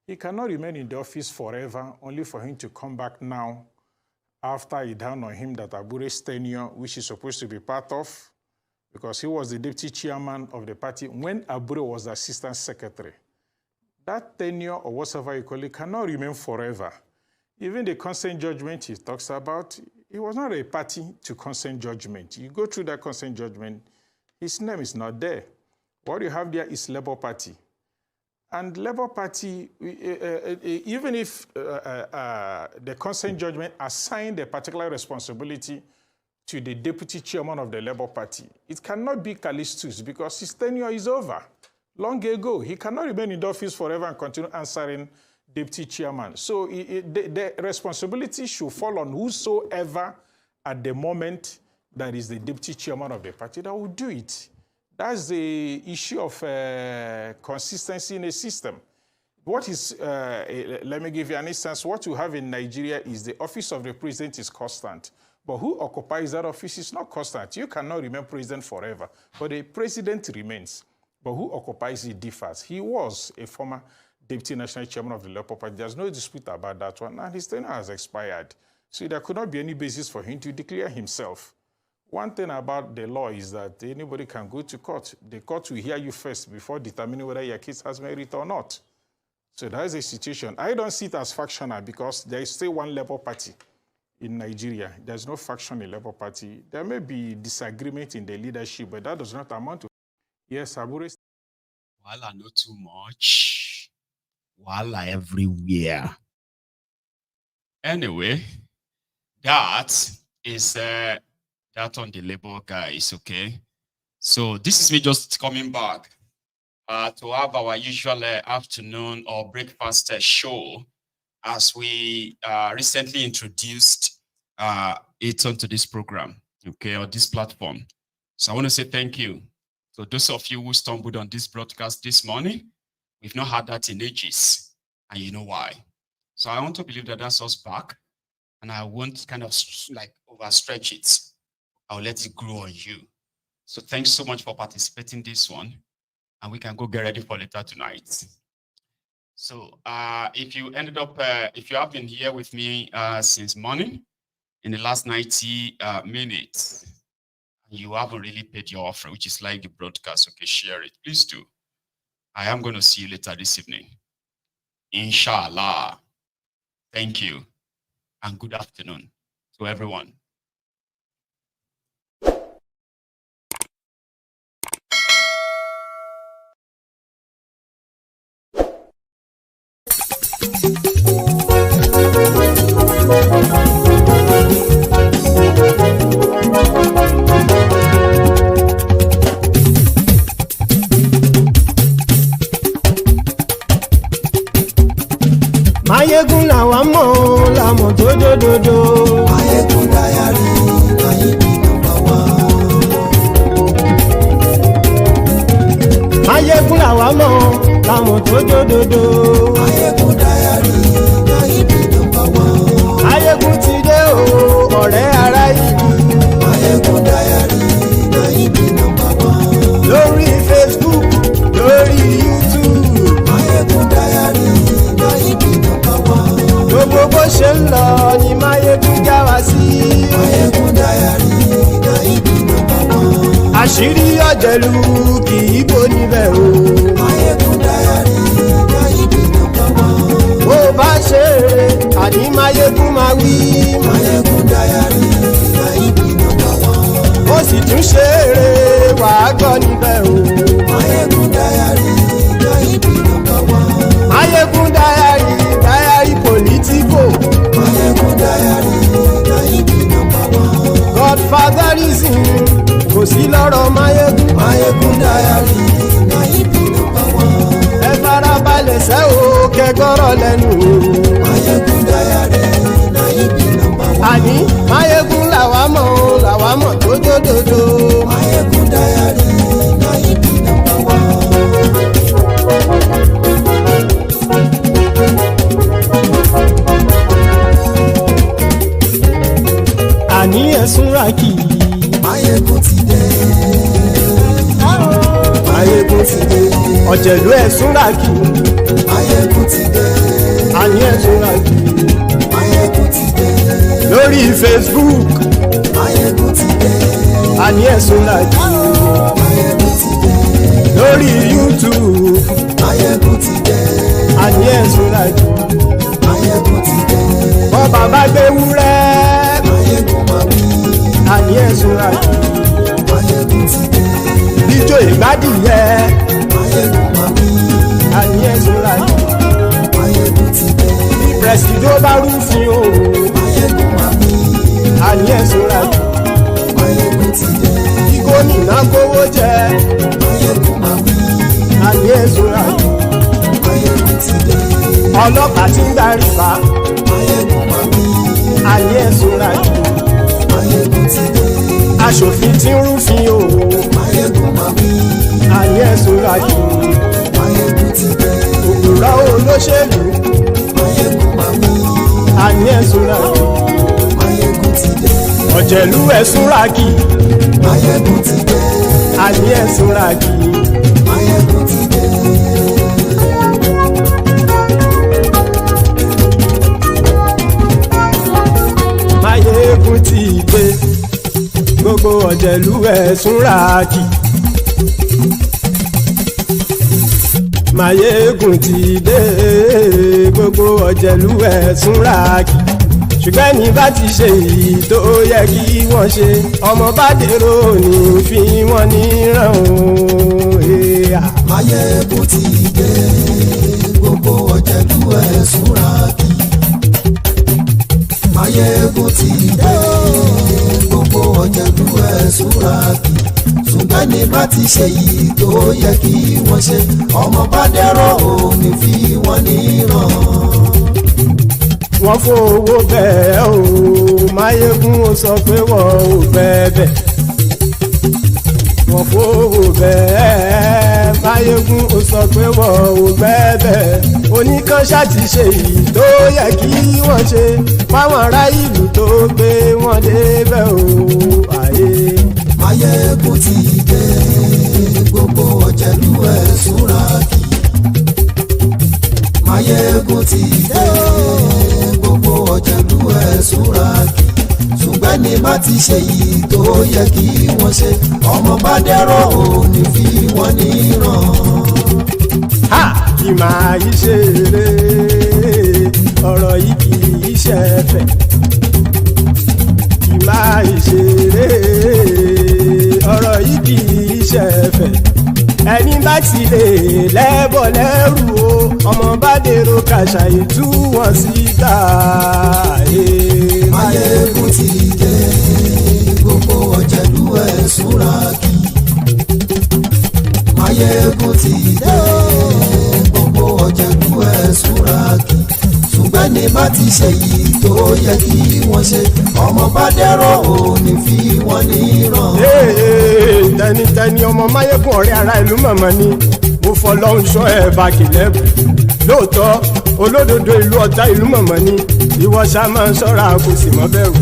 He cannot remain in the office forever, only for him to come back now after it dawned on him that Abure's tenure, which he's supposed to be part of, because he was the deputy chairman of the party when Abure was the assistant secretary. That tenure, or whatever you call it, cannot remain forever. Even the consent judgment he talks about, it was not a party to consent judgment. You go through that consent judgment, his name is not there. What you have there is Labour Party. And Labour Party, even if the consent judgment assigned a particular responsibility to the deputy chairman of the Labour Party, it cannot be Callistus because his tenure is over long ago. He cannot remain in the office forever and continue answering deputy chairman. So the responsibility should fall on whosoever at the moment that is the deputy chairman of the party that will do it. That's the issue of consistency in a system. What is, let me give you an instance. What you have in Nigeria is the office of the president is constant. But who occupies that office is not constant. You cannot remain president forever. But the president remains. But who occupies it differs. He was a former deputy national chairman of the Labour Party. There's no dispute about that one. And his tenure has expired. So there could not be any basis for him to declare himself. One thing about the law is that anybody can go to court. The court will hear you first before determining whether your case has merit or not. So that is a situation. I don't see it as factional because there is still one Labour Party in Nigeria. There's no faction in Labour Party. There may be disagreement in the leadership, but that does not amount to... Yes, Abure... Wala not too much. Wala everywhere. Anyway, that is... that on the Labour guys, okay? So this is me just coming back to have our usual afternoon or breakfast show as we recently introduced it onto this program, okay, or this platform. So I want to say thank you to those of you who stumbled on this broadcast this morning. We've not had that in ages, and you know why. So I want to believe that that's us back, and I won't kind of like overstretch it. I'll let it grow on you. So thanks so much for participating in this one. And we can go get ready for later tonight. So if you ended up, if you have been here with me since morning, in the last 90 minutes, and you haven't really paid your offer, which is like the broadcast, okay, share it. Please do. I am going to see you later this evening. Inshallah. Thank you. And good afternoon to everyone. Maiyegun làwa mọ̀ làmọ̀ tó dòdòdò. Maiyegun diary na him be number one. Maiyegun làwa mọ̀ làmọ̀ tó dòdòdò. Maiyegun diary na him be number one. Maiyegun ti dé o ọ̀rẹ́ ará ìlú. Maiyegun diary na him be number one. Lórí Facebook lórí YouTube. Maiyegun diary na him be number one. Gbogbo bó ṣe ń lọ ni Maiyegun já wa sí. Maiyegun diary na him be number one. Àṣírí ọ̀jẹ̀lú kì í bò níbẹ̀ o. Maiyegun diary na him be number one. Bó bá ṣe eré àní Maiyegun máa wí. Maiyegun diary na him be number one. Ó sì tún ṣe eré wàá gbọ́ níbẹ̀ o. Maiyegun diary na him be number one. Maiyegun diary politico. Maiyegun diary na him be number one. Godfatherism kò sí lọ́rọ̀ Maiyegun. Maiyegun diary na him be number one. Ẹ farabalẹ̀ sẹ́ o kẹgọ́rọ̀ lẹ́nu o. Maiyegun diary na him be number one. Àní Maiyegun làwa mọ̀ tó dòdòdò. Maiyegun diary na him be number one. Àní ẹ̀sùn ràkì. Maiyegun ti dé. Maiyegun ti dé. Ọ̀jẹ̀lú ẹ̀sùn ràkì. Maiyegun ti dé. Àní ẹ̀sùn ràkì. Maiyegun ti dé. Lórí Facebook. Maiyegun ti dé. Àní ẹ̀sùn ràkì. Maiyegun ti dé. Lórí YouTube. Maiyegun ti dé. Àní ẹ̀sùn ràkì. Maiyegun ti dé. Bọ́ bàbá gbé wúrẹ́. Maiyegun máa wí. Àní ẹ̀sùn ràkì. Maiyegun ti dé. Bíjó ìgbádìyẹ. Maiyegun máa wí. Àní ẹ̀sùn ràkì. Maiyegun ti dé. Pẹ̀sìdó bá rúfin o. Maiyegun máa wí. Àní ẹ̀sùn ràkì. Maiyegun ti dé. Kí gómìnà kówó jẹ. Maiyegun máa wí. Àní ẹ̀sùn ràkì. Maiyegun ti dé. Ọlọ́pàá ti ń darí bá. Maiyegun máa wí. Àní ẹ̀sùn ràkì. Maiyegun ti dé. Aṣòfin ti ń rúfin o. Maiyegun máa wí. Àní ẹ̀sùn ràkì. Maiyegun ti dé. Òpùrọ́ olóṣèlú. Maiyegun máa wí. Àní ẹ̀sùn ràkì. Maiyegun ti dé. Ọ̀jẹ̀lú ẹ̀sùn ràkì. Maiyegun ti dé. Àní ẹ̀sùn ràkì. Maiyegun ti dé. Maiyegun ti dé. Gbogbo ọ̀jẹ̀lú ẹ̀sùn ràkì. Maiyegun ti dé. Gbogbo ọ̀jẹ̀lú ẹ̀sùn ràkì. Ṣùgbọ́n ní bá ti ṣe èyí tó yẹ kí wọ́n ṣe ọmọ bá dèrò ní fi wọ́n níran o. Maiyegun ti dé. Gbogbo ọ̀jẹ̀lú ẹ̀sùn ràkì. Maiyegun ti dé. Gbogbo ọ̀jẹ̀lú ẹ̀sùn ràkì. Ṣùgbọ́n ní bá ti ṣe èyí tó yẹ kí wọ́n ṣe ọmọ bá dèrò ní fi wọ́n níran. Wọ́n fowó bẹ́ẹ̀ o. Maiyegun ó sọ pé wọ́n ò bẹ́ẹ̀. Wọ́n fowó bẹ́ẹ̀. Maiyegun ó sọ pé wọ́n ò bẹ́ẹ̀. Oníkan ṣáàtì ṣe èyí tó yẹ kí wọ́n ṣe fáwọn ará ìlú tó gbé wọn débẹ̀ o. Maiyegun ti dé. Gbogbo ọ̀jẹ̀lú ẹ̀sùn ràkì. Maiyegun ti dé. Gbogbo ọ̀jẹ̀lú ẹ̀sùn ràkì. Ṣùgbọ́n ní bá ti ṣe yìí tó yẹ kí wọ́n ṣe ọmọ bá dẹ́rọ̀ ò ní fi wọ́n níran. Kì máa yí ṣe eré ọ̀rọ̀ yìí kì í ṣe ẹ̀fẹ̀. Kì máa yí ṣe eré ọ̀rọ̀ yìí kì í ṣe ẹ̀fẹ̀. Ẹni bá ti lè lẹ́bọ̀ lẹ́rù o ọmọ bá dèrò kàṣà ìtú wọn síta. Maiyegun ti dé. Gbogbo ọ̀jẹ̀lú ẹ̀sùn ràkì. Maiyegun ti dé. Gbogbo ọ̀jẹ̀lú ẹ̀sùn ràkì. Ṣùgbọ́n ní ṣùgbẹ́ni bá ti ṣe yìí tó yẹ kí wọ́n ṣe ọmọ bá dẹ́rọ̀ ò ní fi wọ́n níran. tẹnitẹni ọmọ Máyégún ọ̀rẹ́ ara ìlú mọ̀mọ́ ni mo fọlọ́run sọ ẹ̀ bá kìlẹ́bù lóòótọ́ olódodo ìlú ọ̀tá ìlú mọ̀mọ́ ni ìwọ ṣá máa ń ṣọ́ra kò sì mọ́ bẹ̀rù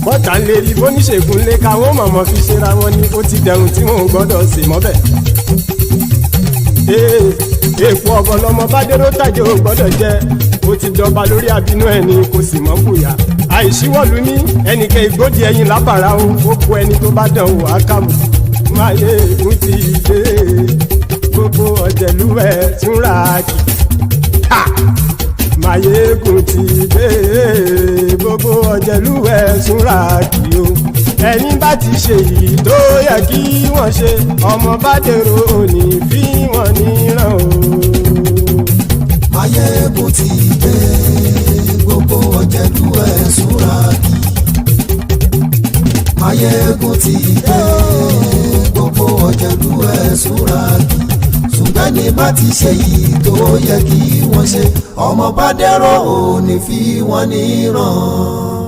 bọ́tà ń lè rí bóníṣègùn lé káwọn mọ̀mọ́ fi ṣera wọn ni ó ti dẹrùn tí wọn ò gbọ́dọ̀ sè mọ́bẹ̀. èèpo ọ̀bọ lọmọ bá dérò tàjẹ́ ò gbọ́dọ̀ jẹ́ ó ti jọba lórí àbínú ẹni kò sì mọ́ bùyà àìsíwọ́lu ní ẹnìkẹ́ ìgbódì ẹyin lábàrá o ó kó ẹni tó bá dán wò á kàmù Máyégún ti dé gbogbo ọ̀jẹ̀lú ẹ̀ túnra kì Máyégún ti dé gbogbo ọ̀jẹ̀lú ẹ̀ túnra kì o ẹni bá ti ṣe yìí tó yẹ kí wọ́n ṣe ọmọ bá dèrò òní fi wọ́n níran o. Máyégún ti dé gbogbo ọ̀jẹ̀lú ẹ̀ túnra kì Máyégún ti dé gbogbo ọ̀jẹ̀lú ẹ̀ túnra kì ṣùgbẹ́ni bá ti ṣe yìí tó yẹ kí wọ́n ṣe ọmọ bá dẹ́rọ̀ ò ní fi wọ́n níran.